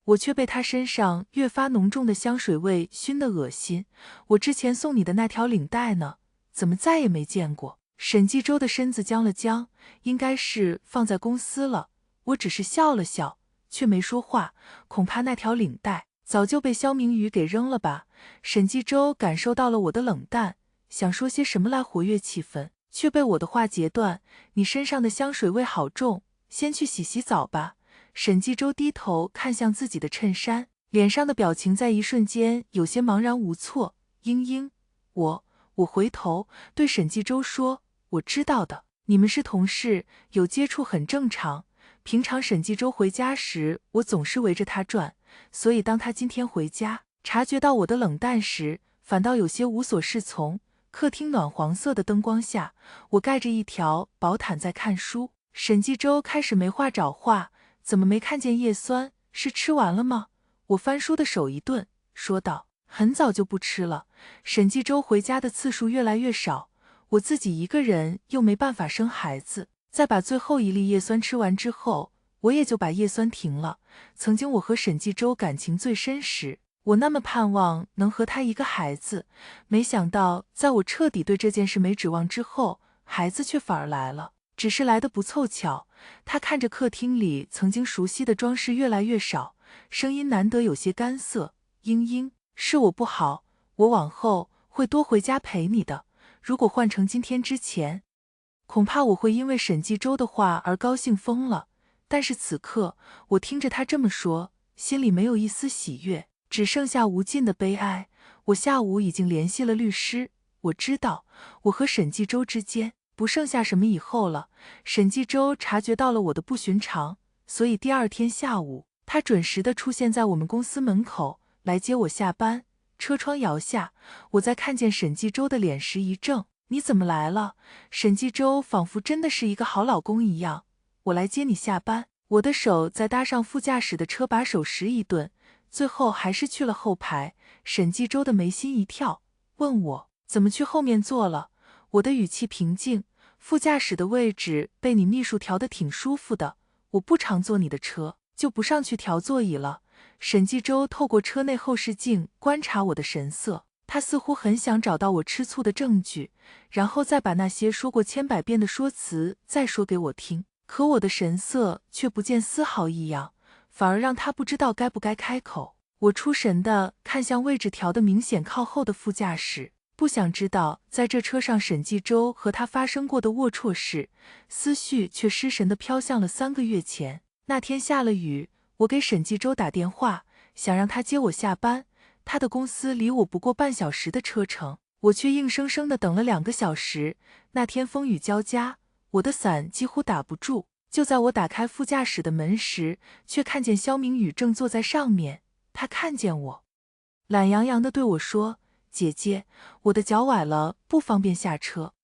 我却被他身上越发浓重的香水味熏得恶心。我之前送你的那条领带呢？怎么再也没见过？沈纪周的身子僵了僵，应该是放在公司了。我只是笑了笑，却没说话，恐怕那条领带早就被肖明宇给扔了吧。沈纪周感受到了我的冷淡，想说些什么来活跃气氛，却被我的话截断。你身上的香水味好重，先去洗洗澡吧。沈纪周低头看向自己的衬衫，脸上的表情在一瞬间有些茫然无措。英英，我回头对沈纪周说，我知道的，你们是同事，有接触很正常。平常沈纪周回家时，我总是围着他转，所以当他今天回家，察觉到我的冷淡时，反倒有些无所适从。客厅暖黄色的灯光下，我盖着一条薄毯在看书。沈纪周开始没话找话，怎么没看见叶酸？是吃完了吗？我翻书的手一顿，说道：很早就不吃了。沈纪周回家的次数越来越少，我自己一个人又没办法生孩子，在把最后一粒叶酸吃完之后，我也就把叶酸停了。曾经我和沈纪周感情最深时，我那么盼望能和他一个孩子，没想到在我彻底对这件事没指望之后，孩子却反而来了，只是来得不凑巧。他看着客厅里曾经熟悉的装饰越来越少，声音难得有些干涩：英英，是我不好，我往后会多回家陪你的。如果换成今天之前，恐怕我会因为沈纪周的话而高兴疯了。但是此刻，我听着他这么说，心里没有一丝喜悦，只剩下无尽的悲哀。我下午已经联系了律师，我知道我和沈纪周之间不剩下什么以后了。沈纪周察觉到了我的不寻常，所以第二天下午，他准时地出现在我们公司门口来接我下班。车窗摇下，我在看见沈纪周的脸时一怔：你怎么来了？沈纪周仿佛真的是一个好老公一样。我来接你下班。我的手在搭上副驾驶的车把手时一顿，最后还是去了后排。沈纪洲的眉心一跳，问我怎么去后面坐了。我的语气平静，副驾驶的位置被你秘书调得挺舒服的，我不常坐你的车，就不上去调座椅了。沈纪洲透过车内后视镜观察我的神色，他似乎很想找到我吃醋的证据，然后再把那些说过千百遍的说辞再说给我听。可我的神色却不见丝毫异样，反而让他不知道该不该开口。我出神地看向位置调得明显靠后的副驾驶，不想知道在这车上沈纪洲和他发生过的龌龊事，思绪却失神地飘向了3个月前。那天下了雨，我给沈纪洲打电话，想让他接我下班。他的公司离我不过半小时的车程，我却硬生生地等了2个小时。那天风雨交加，我的伞几乎打不住。就在我打开副驾驶的门时，却看见肖明宇正坐在上面。他看见我，懒洋洋地对我说：“姐姐，我的脚崴了，不方便下车，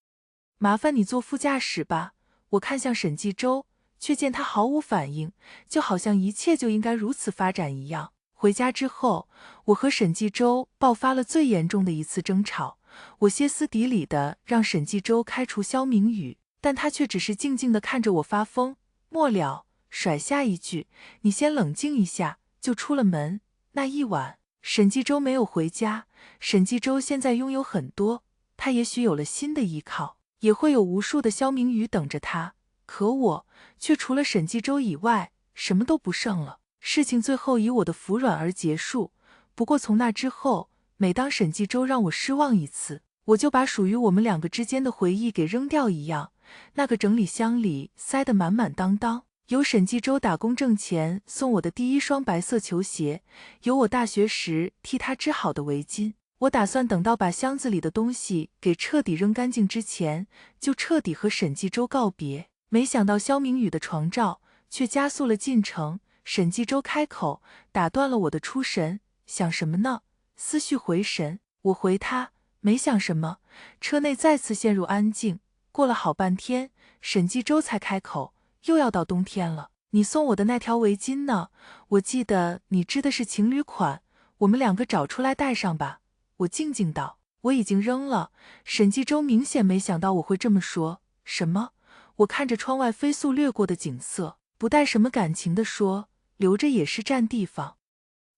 麻烦你坐副驾驶吧。”我看向沈纪洲，却见他毫无反应，就好像一切就应该如此发展一样。回家之后，我和沈纪洲爆发了最严重的一次争吵。我歇斯底里地让沈纪洲开除肖明宇，但他却只是静静地看着我发疯，末了甩下一句：“你先冷静一下”，就出了门。那一晚，沈纪洲没有回家。沈纪洲现在拥有很多，他也许有了新的依靠，也会有无数的肖明宇等着他。可我却除了沈纪洲以外，什么都不剩了。事情最后以我的服软而结束。不过从那之后，每当沈纪洲让我失望一次，我就把属于我们2个之间的回忆给扔掉一样。那个整理箱里塞得满满当当，有沈纪洲打工挣钱送我的第1双白色球鞋，有我大学时替他织好的围巾。我打算等到把箱子里的东西给彻底扔干净之前，就彻底和沈纪洲告别。没想到肖明宇的床照却加速了进程。沈纪洲开口，打断了我的出神：“想什么呢？”思绪回神，我回他：“没想什么。”车内再次陷入安静。过了好半天，沈纪洲才开口：“又要到冬天了，你送我的那条围巾呢？我记得你织的是情侣款，我们2个找出来戴上吧。”我静静道：“我已经扔了。”沈纪洲明显没想到我会这么说。什么？我看着窗外飞速掠过的景色，不带什么感情地说：“留着也是占地方。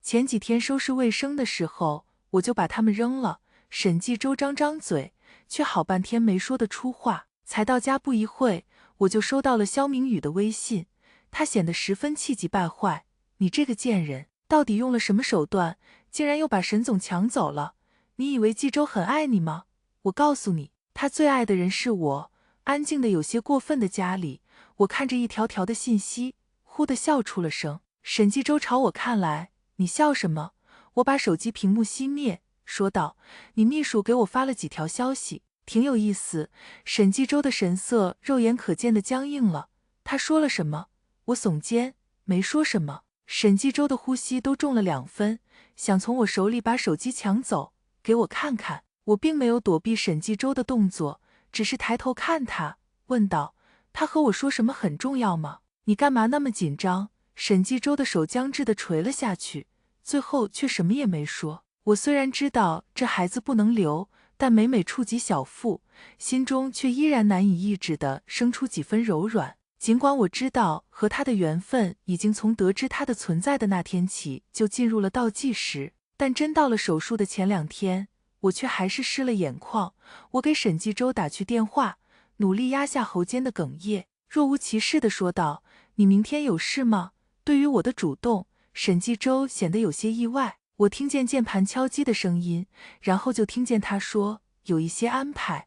前几天收拾卫生的时候，我就把它们扔了。”沈纪洲张张嘴，却好半天没说得出话。才到家不一会，我就收到了肖明宇的微信，他显得十分气急败坏：“你这个贱人，到底用了什么手段，竟然又把沈总抢走了？你以为纪洲很爱你吗？我告诉你，他最爱的人是我。”安静的有些过分的家里，我看着一条条的信息，忽地笑出了声。沈纪洲朝我看来：“你笑什么？”我把手机屏幕熄灭，说道：“你秘书给我发了几条消息，挺有意思。”沈纪洲的神色肉眼可见的僵硬了。他说了什么？我耸肩，没说什么。沈纪洲的呼吸都重了2分，想从我手里把手机抢走，给我看看。我并没有躲避沈纪洲的动作，只是抬头看他，问道：“他和我说什么很重要吗？你干嘛那么紧张？”沈纪洲的手僵滞地垂了下去，最后却什么也没说。我虽然知道这孩子不能留，但每每触及小腹，心中却依然难以抑制地生出几分柔软。尽管我知道和他的缘分已经从得知他的存在的那天起就进入了倒计时，但真到了手术的前2天，我却还是湿了眼眶。我给沈纪洲打去电话，努力压下喉间的哽咽，若无其事地说道：“你明天有事吗？”对于我的主动，沈纪洲显得有些意外。我听见键盘敲击的声音，然后就听见他说：“有一些安排，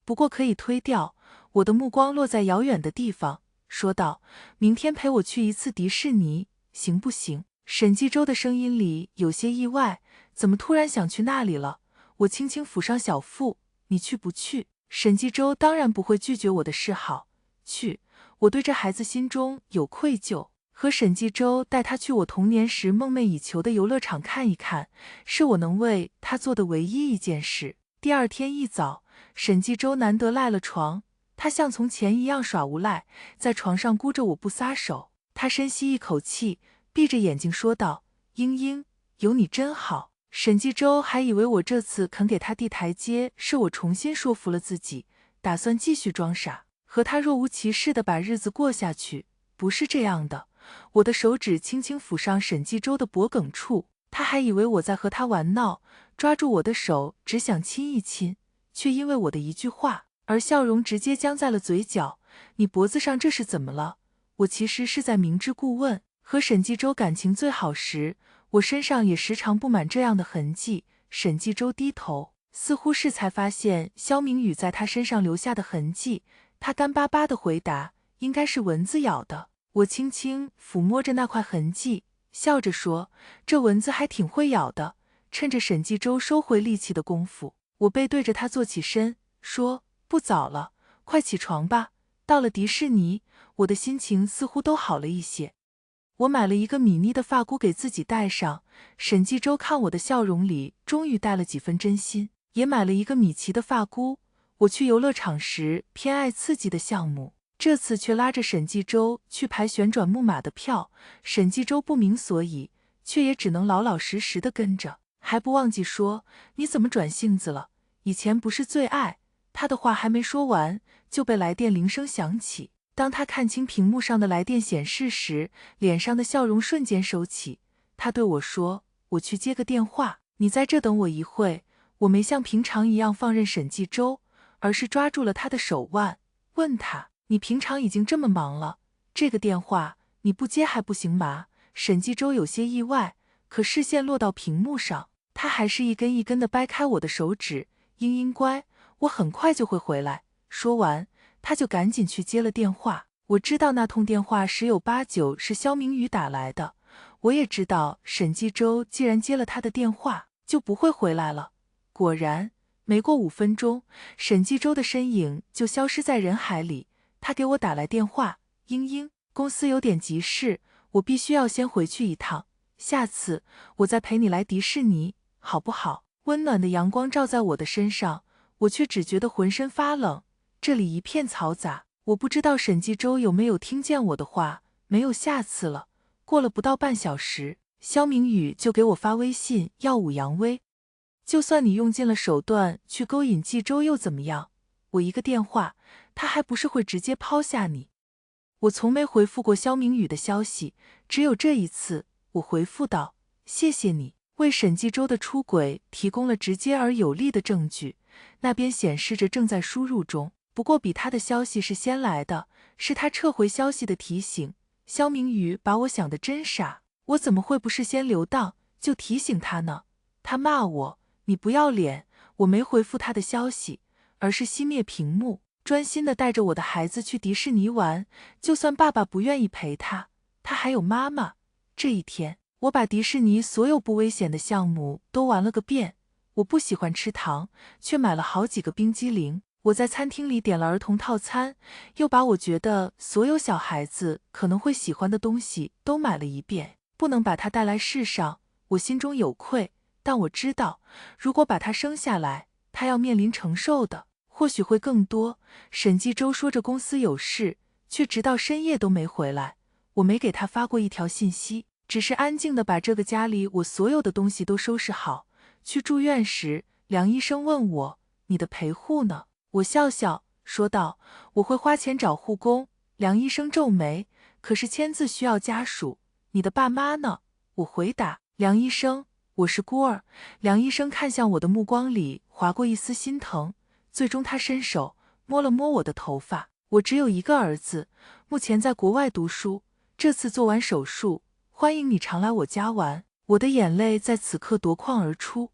不过可以推掉。”我的目光落在遥远的地方，说道：“明天陪我去一次迪士尼，行不行？”沈纪洲的声音里有些意外，怎么突然想去那里了？我轻轻抚上小腹：“你去不去？”沈纪洲当然不会拒绝我的示好。去，我对这孩子心中有愧疚。和沈纪洲带他去我童年时梦寐以求的游乐场看一看，是我能为他做的唯一一件事。第2天一早，沈纪洲难得赖了床，他像从前一样耍无赖，在床上箍着我不撒手。他深吸一口气，闭着眼睛说道：“英英，有你真好。”沈继周还以为我这次肯给他递台阶，是我重新说服了自己，打算继续装傻，和他若无其事地把日子过下去。不是这样的，我的手指轻轻抚上沈继周的脖颈处，他还以为我在和他玩闹，抓住我的手只想亲一亲，却因为我的一句话而笑容直接僵在了嘴角。你脖子上这是怎么了？我其实是在明知故问。和沈继周感情最好时，我身上也时常布满这样的痕迹。沈继周低头，似乎是才发现肖明宇在他身上留下的痕迹。他干巴巴地回答：“应该是蚊子咬的。”我轻轻抚摸着那块痕迹，笑着说：“这蚊子还挺会咬的。”趁着沈继周收回力气的功夫，我背对着他坐起身，说：“不早了，快起床吧。到了迪士尼，我的心情似乎都好了一些。”我买了一个米妮的发箍给自己戴上，沈继周看我的笑容里终于带了几分真心，也买了一个米奇的发箍。我去游乐场时偏爱刺激的项目，这次却拉着沈继周去排旋转木马的票。沈继周不明所以，却也只能老老实实的跟着，还不忘记说：“你怎么转性子了？以前不是最爱……”他的话还没说完，就被来电铃声响起。当他看清屏幕上的来电显示时，脸上的笑容瞬间收起。他对我说：“我去接个电话，你在这等我一会。”我没像平常一样放任沈继周，而是抓住了他的手腕，问他：“你平常已经这么忙了，这个电话你不接还不行吗？”沈继周有些意外，可视线落到屏幕上，他还是一根一根的掰开我的手指：“英英乖，我很快就会回来。”说完，他就赶紧去接了电话。我知道那通电话十有八九是肖明宇打来的，我也知道沈继周既然接了他的电话，就不会回来了。果然，没过5分钟，沈继周的身影就消失在人海里。他给我打来电话：“英英，公司有点急事，我必须要先回去一趟，下次我再陪你来迪士尼，好不好？”温暖的阳光照在我的身上，我却只觉得浑身发冷。这里一片嘈杂，我不知道沈继周有没有听见我的话。没有下次了。过了不到半小时，肖明宇就给我发微信耀武扬威：“就算你用尽了手段去勾引继周又怎么样？我一个电话，他还不是会直接抛下你。”我从没回复过肖明宇的消息，只有这一次，我回复道：“谢谢你。”为沈继周的出轨提供了直接而有力的证据。那边显示着正在输入中，不过比他的消息是先来的，是他撤回消息的提醒。肖明宇把我想得真傻，我怎么会不事先留档就提醒他呢？他骂我：“你不要脸！”我没回复他的消息，而是熄灭屏幕，专心的带着我的孩子去迪士尼玩。就算爸爸不愿意陪他，他还有妈妈。这一天，我把迪士尼所有不危险的项目都玩了个遍。我不喜欢吃糖，却买了好几个冰激凌。我在餐厅里点了儿童套餐，又把我觉得所有小孩子可能会喜欢的东西都买了一遍。不能把他带来世上，我心中有愧，但我知道，如果把他生下来，他要面临承受的或许会更多。沈继周说着公司有事，却直到深夜都没回来。我没给他发过一条信息，只是安静地把这个家里我所有的东西都收拾好。去住院时，梁医生问我：“你的陪护呢？”我笑笑说道：“我会花钱找护工。”梁医生皱眉：“可是签字需要家属，你的爸妈呢？”我回答：“梁医生，我是孤儿。”梁医生看向我的目光里划过一丝心疼，最终他伸手摸了摸我的头发：“我只有一个儿子，目前在国外读书，这次做完手术，欢迎你常来我家玩。”我的眼泪在此刻夺眶而出，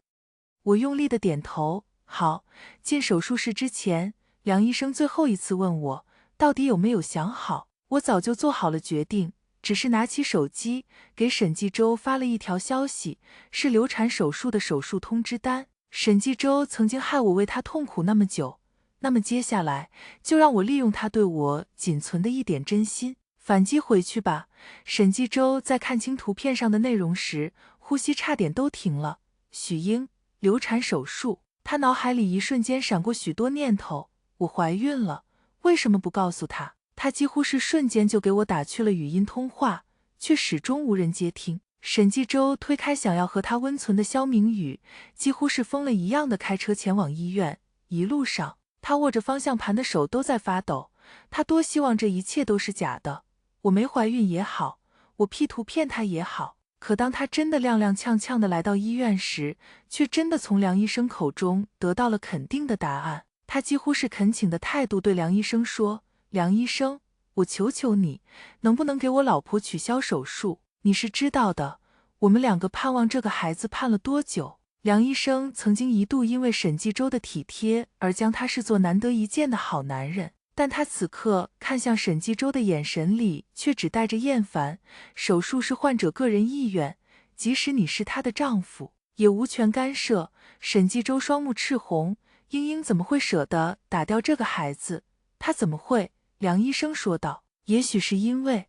我用力的点头：“好。”进手术室之前，梁医生最后一次问我到底有没有想好。我早就做好了决定，只是拿起手机给沈继周发了一条消息，是流产手术的手术通知单。沈继周曾经害我为他痛苦那么久，那么接下来就让我利用他对我仅存的一点真心，反击回去吧。沈继周在看清图片上的内容时，呼吸差点都停了。许英，流产手术，他脑海里一瞬间闪过许多念头。我怀孕了，为什么不告诉他？他几乎是瞬间就给我打去了语音通话，却始终无人接听。沈继洲推开想要和他温存的肖明宇，几乎是疯了一样的开车前往医院。一路上，他握着方向盘的手都在发抖。他多希望这一切都是假的，我没怀孕也好，我 P 图骗他也好。可当他真的踉踉跄跄的来到医院时，却真的从梁医生口中得到了肯定的答案。他几乎是恳请的态度对梁医生说：“梁医生，我求求你，能不能给我老婆取消手术？你是知道的，我们两个盼望这个孩子盼了多久。”梁医生曾经一度因为沈继洲的体贴而将他视作难得一见的好男人，但他此刻看向沈继洲的眼神里却只带着厌烦。手术是患者个人意愿，即使你是她的丈夫，也无权干涉。沈继洲双目赤红，英英怎么会舍得打掉这个孩子？他怎么会？梁医生说道。也许是因为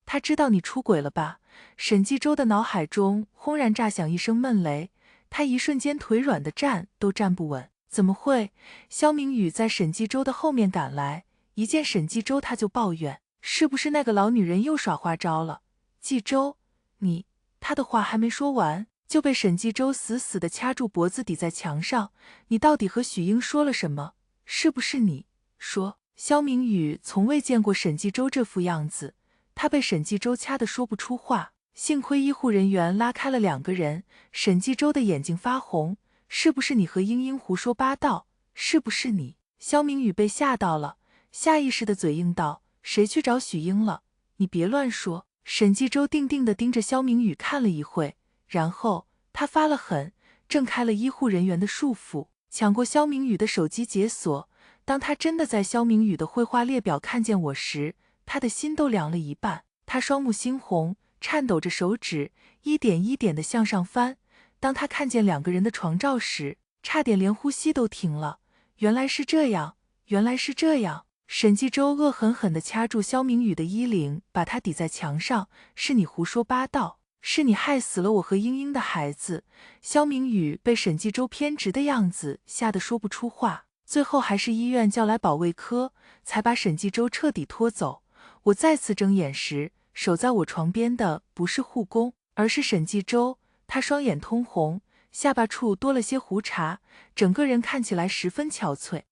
他知道你出轨了吧？沈继洲的脑海中轰然炸响一声闷雷，他一瞬间腿软的站都站不稳。怎么会？肖明宇在沈继洲的后面赶来，一见沈继洲他就抱怨，是不是那个老女人又耍花招了？继洲，你……他的话还没说完，就被沈继洲死死地掐住脖子抵在墙上。你到底和许英说了什么？是不是你说？肖明宇从未见过沈继洲这副样子，他被沈继洲掐得说不出话。幸亏医护人员拉开了两个人。沈继洲的眼睛发红，是不是你和英英胡说八道？是不是你？肖明宇被吓到了，下意识的嘴硬道：“谁去找许英了？你别乱说。”沈继洲定定地盯着肖明宇看了一会，然后他发了狠，挣开了医护人员的束缚，抢过肖明宇的手机解锁。当他真的在肖明宇的绘画列表看见我时，他的心都凉了一半。他双目猩红，颤抖着手指，一点一点地向上翻。当他看见两个人的床照时，差点连呼吸都停了。原来是这样，原来是这样。沈继洲恶狠狠地掐住肖明宇的衣领，把他抵在墙上。是你胡说八道，是你害死了我和英英的孩子。肖明宇被沈继洲偏执的样子吓得说不出话，最后还是医院叫来保卫科，才把沈继洲彻底拖走。我再次睁眼时，守在我床边的不是护工，而是沈继洲。他双眼通红，下巴处多了些胡茬，整个人看起来十分憔悴。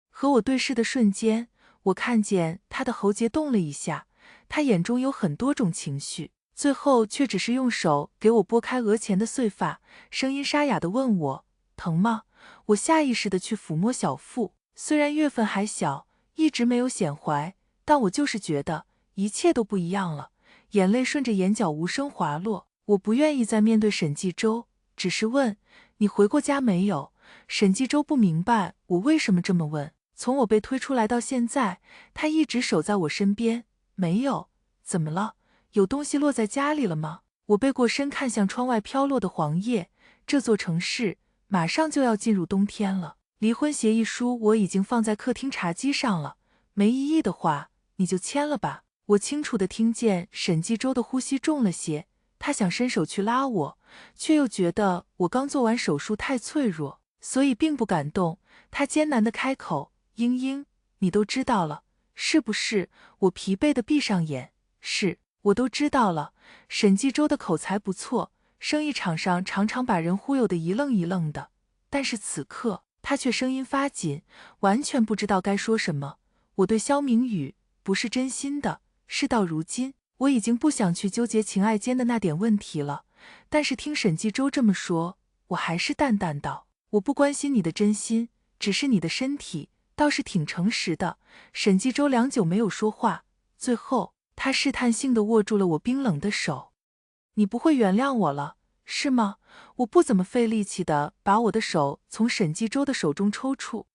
和我对视的瞬间，我看见他的喉结动了一下，他眼中有很多种情绪，最后却只是用手给我拨开额前的碎发，声音沙哑地问我：“疼吗？”我下意识地去抚摸小腹，虽然月份还小，一直没有显怀，但我就是觉得一切都不一样了。眼泪顺着眼角无声滑落，我不愿意再面对沈继洲，只是问：“你回过家没有？”沈继洲不明白我为什么这么问。从我被推出来到现在，他一直守在我身边。没有。怎么了？有东西落在家里了吗？我背过身看向窗外飘落的黄叶。这座城市马上就要进入冬天了。离婚协议书我已经放在客厅茶几上了，没异议的话，你就签了吧。我清楚地听见沈继洲的呼吸重了些，他想伸手去拉我，却又觉得我刚做完手术太脆弱，所以并不敢动。他艰难地开口：“英英，你都知道了，是不是？”我疲惫地闭上眼。是，我都知道了。沈继洲的口才不错，生意场上常常把人忽悠得一愣一愣的，但是此刻他却声音发紧，完全不知道该说什么。我对肖明宇不是真心的，事到如今，我已经不想去纠结情爱间的那点问题了。但是听沈继洲这么说，我还是淡淡道：“我不关心你的真心，只是你的身体倒是挺诚实的。”沈继洲良久没有说话，最后他试探性地握住了我冰冷的手。“你不会原谅我了，是吗？”我不怎么费力气地把我的手从沈继洲的手中抽出，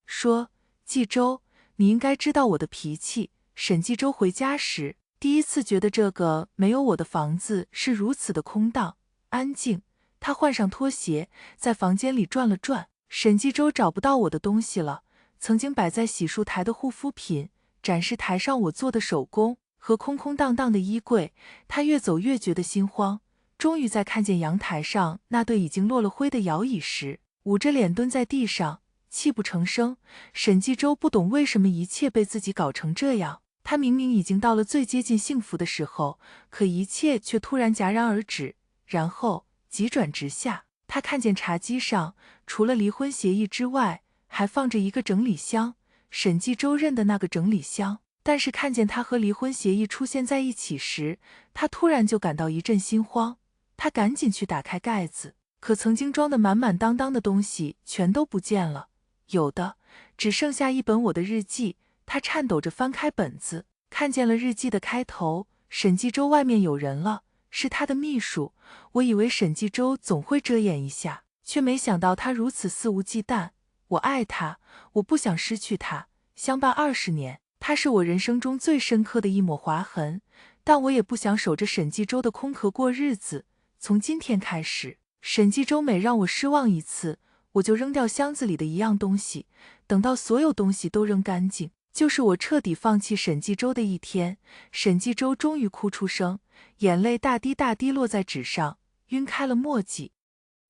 说：“继洲，你应该知道我的脾气。”沈继洲回家时，第一次觉得这个没有我的房子是如此的空荡、安静。他换上拖鞋，在房间里转了转。沈继洲找不到我的东西了，曾经摆在洗漱台的护肤品、展示台上我做的手工和空空荡荡的衣柜，他越走越觉得心慌。终于在看见阳台上那对已经落了灰的摇椅时，捂着脸蹲在地上，泣不成声。沈继洲不懂为什么一切被自己搞成这样，他明明已经到了最接近幸福的时候，可一切却突然戛然而止，然后急转直下。他看见茶几上除了离婚协议之外，还放着一个整理箱，沈继周认的那个整理箱。但是看见他和离婚协议出现在一起时，他突然就感到一阵心慌。他赶紧去打开盖子，可曾经装得满满当当的东西全都不见了，有的只剩下一本我的日记。他颤抖着翻开本子，看见了日记的开头，沈继周外面有人了，是他的秘书。我以为沈继周总会遮掩一下，却没想到他如此肆无忌惮。我爱他，我不想失去他，相伴20年，他是我人生中最深刻的一抹划痕，但我也不想守着沈继周的空壳过日子。从今天开始，沈继周每让我失望一次，我就扔掉箱子里的一样东西，等到所有东西都扔干净，就是我彻底放弃沈继周的一天。沈继周终于哭出声，眼泪大滴大滴落在纸上，晕开了墨迹。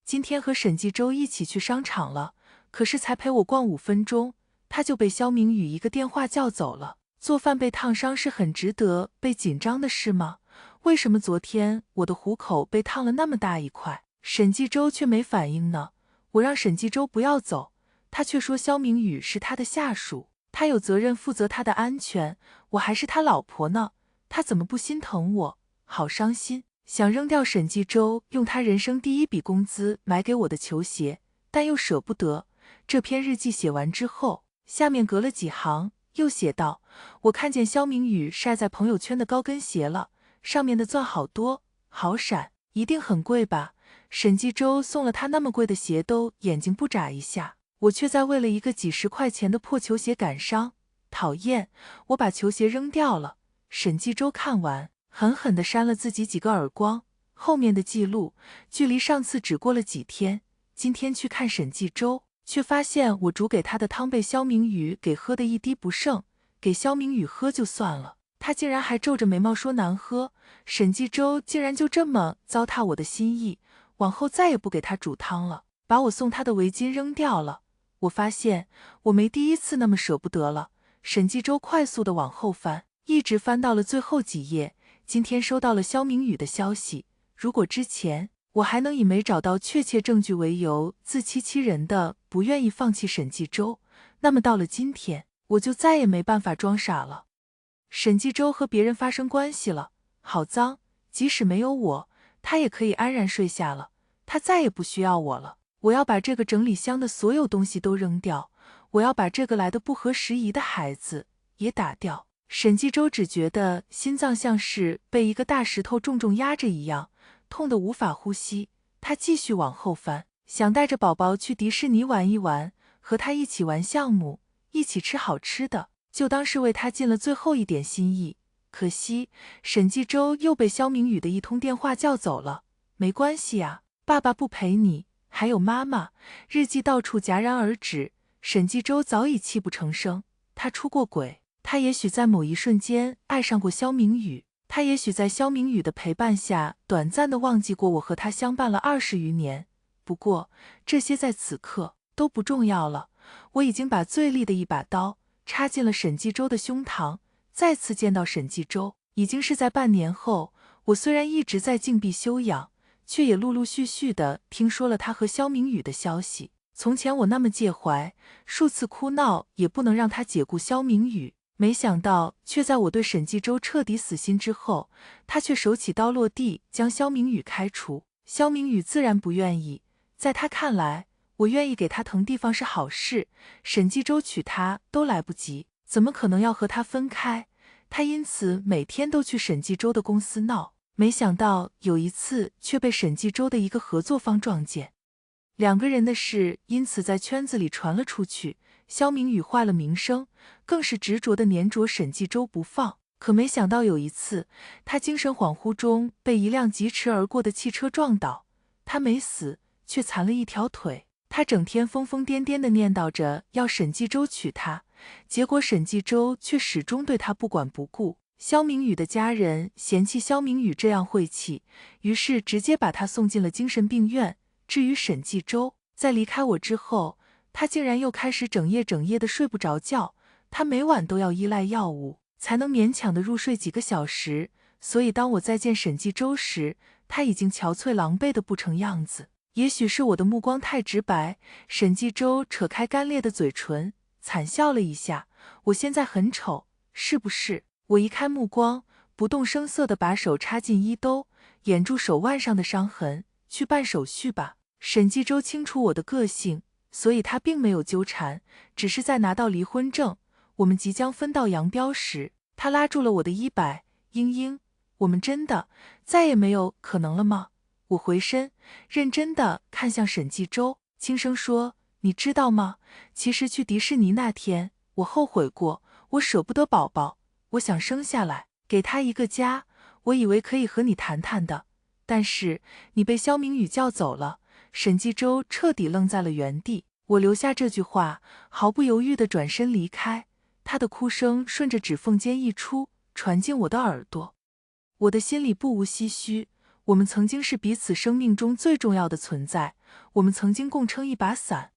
今天和沈继周一起去商场了，可是才陪我逛5分钟，他就被肖明宇一个电话叫走了。做饭被烫伤是很值得被紧张的事吗？为什么昨天我的虎口被烫了那么大一块，沈继周却没反应呢？我让沈继周不要走，他却说肖明宇是他的下属，他有责任负责他的安全，我还是他老婆呢，他怎么不心疼我？好伤心，想扔掉沈继周用他人生第1笔工资买给我的球鞋，但又舍不得。这篇日记写完之后，下面隔了几行，又写道：我看见肖明宇晒在朋友圈的高跟鞋了，上面的钻好多，好闪，一定很贵吧？沈继周送了他那么贵的鞋都眼睛不眨一下，我却在为了一个几10块钱的破球鞋感伤。讨厌，我把球鞋扔掉了。沈继周看完，狠狠地扇了自己几个耳光。后面的记录，距离上次只过了几天。今天去看沈继周，却发现我煮给他的汤被肖明宇给喝的一滴不剩。给肖明宇喝就算了，他竟然还皱着眉毛说难喝。沈继周竟然就这么糟蹋我的心意，往后再也不给他煮汤了，把我送他的围巾扔掉了。我发现我没第一次那么舍不得了。沈继周快速地往后翻，一直翻到了最后几页。今天收到了肖明宇的消息，如果之前我还能以没找到确切证据为由自欺欺人的不愿意放弃沈继周，那么到了今天，我就再也没办法装傻了。沈继周和别人发生关系了，好脏，即使没有我，他也可以安然睡下了。他再也不需要我了。我要把这个整理箱的所有东西都扔掉，我要把这个来的不合时宜的孩子也打掉。沈继周只觉得心脏像是被一个大石头重重压着一样，痛得无法呼吸。他继续往后翻，想带着宝宝去迪士尼玩一玩，和他一起玩项目，一起吃好吃的，就当是为他尽了最后一点心意。可惜沈继周又被肖明宇的一通电话叫走了。没关系啊，爸爸不陪你，还有妈妈。日记到处戛然而止，沈继周早已泣不成声。他出过轨，他也许在某一瞬间爱上过肖明宇，他也许在肖明宇的陪伴下短暂地忘记过我和他相伴了20余年。不过这些在此刻都不重要了，我已经把最利的一把刀插进了沈继周的胸膛。再次见到沈继周，已经是在半年后。我虽然一直在静闭休养，却也陆陆续续地听说了他和肖明宇的消息。从前我那么介怀，数次哭闹也不能让他解雇肖明宇，没想到却在我对沈继周彻底死心之后，他却手起刀落地将肖明宇开除。肖明宇自然不愿意，在他看来，我愿意给他腾地方是好事，沈继周娶她都来不及，怎么可能要和他分开？他因此每天都去沈继周的公司闹，没想到有一次却被沈继周的一个合作方撞见。2个人的事因此在圈子里传了出去，肖明宇坏了名声，更是执着地黏着沈继周不放。可没想到有一次，他精神恍惚中被一辆疾驰而过的汽车撞倒，他没死，却残了一条腿。他整天疯疯癫癫地念叨着要沈继周娶她，结果沈继周却始终对他不管不顾。肖明宇的家人嫌弃肖明宇这样晦气，于是直接把他送进了精神病院。至于沈继周，在离开我之后，他竟然又开始整夜地睡不着觉，他每晚都要依赖药物，才能勉强的入睡几个小时，所以当我再见沈继周时，他已经憔悴狼狈的不成样子。也许是我的目光太直白，沈继周扯开干裂的嘴唇，惨笑了一下。我现在很丑，是不是？我移开目光，不动声色地把手插进衣兜，掩住手腕上的伤痕，去办手续吧。沈继周清楚我的个性，所以他并没有纠缠，只是在拿到离婚证，我们即将分道扬镳时，他拉住了我的衣摆。英英，我们真的再也没有可能了吗？我回身，认真地看向沈继周，轻声说，你知道吗？其实去迪士尼那天，我后悔过，我舍不得宝宝，我想生下来，给他一个家，我以为可以和你谈谈的，但是你被肖明宇叫走了。沈继周彻底愣在了原地，我留下这句话，毫不犹豫地转身离开，他的哭声顺着指缝间溢出，传进我的耳朵。我的心里不无唏嘘，我们曾经是彼此生命中最重要的存在，我们曾经共撑一把伞，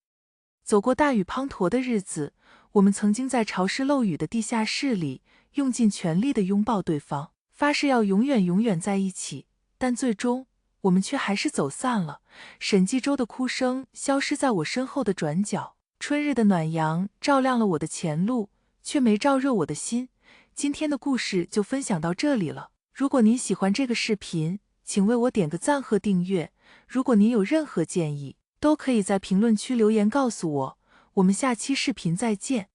走过大雨滂沱的日子，我们曾经在潮湿漏雨的地下室里用尽全力地拥抱对方，发誓要永远永远在一起，但最终我们却还是走散了。沈继周的哭声消失在我身后的转角，春日的暖阳照亮了我的前路，却没照热我的心。今天的故事就分享到这里了，如果您喜欢这个视频，请为我点个赞和订阅。如果您有任何建议，都可以在评论区留言告诉我。我们下期视频再见。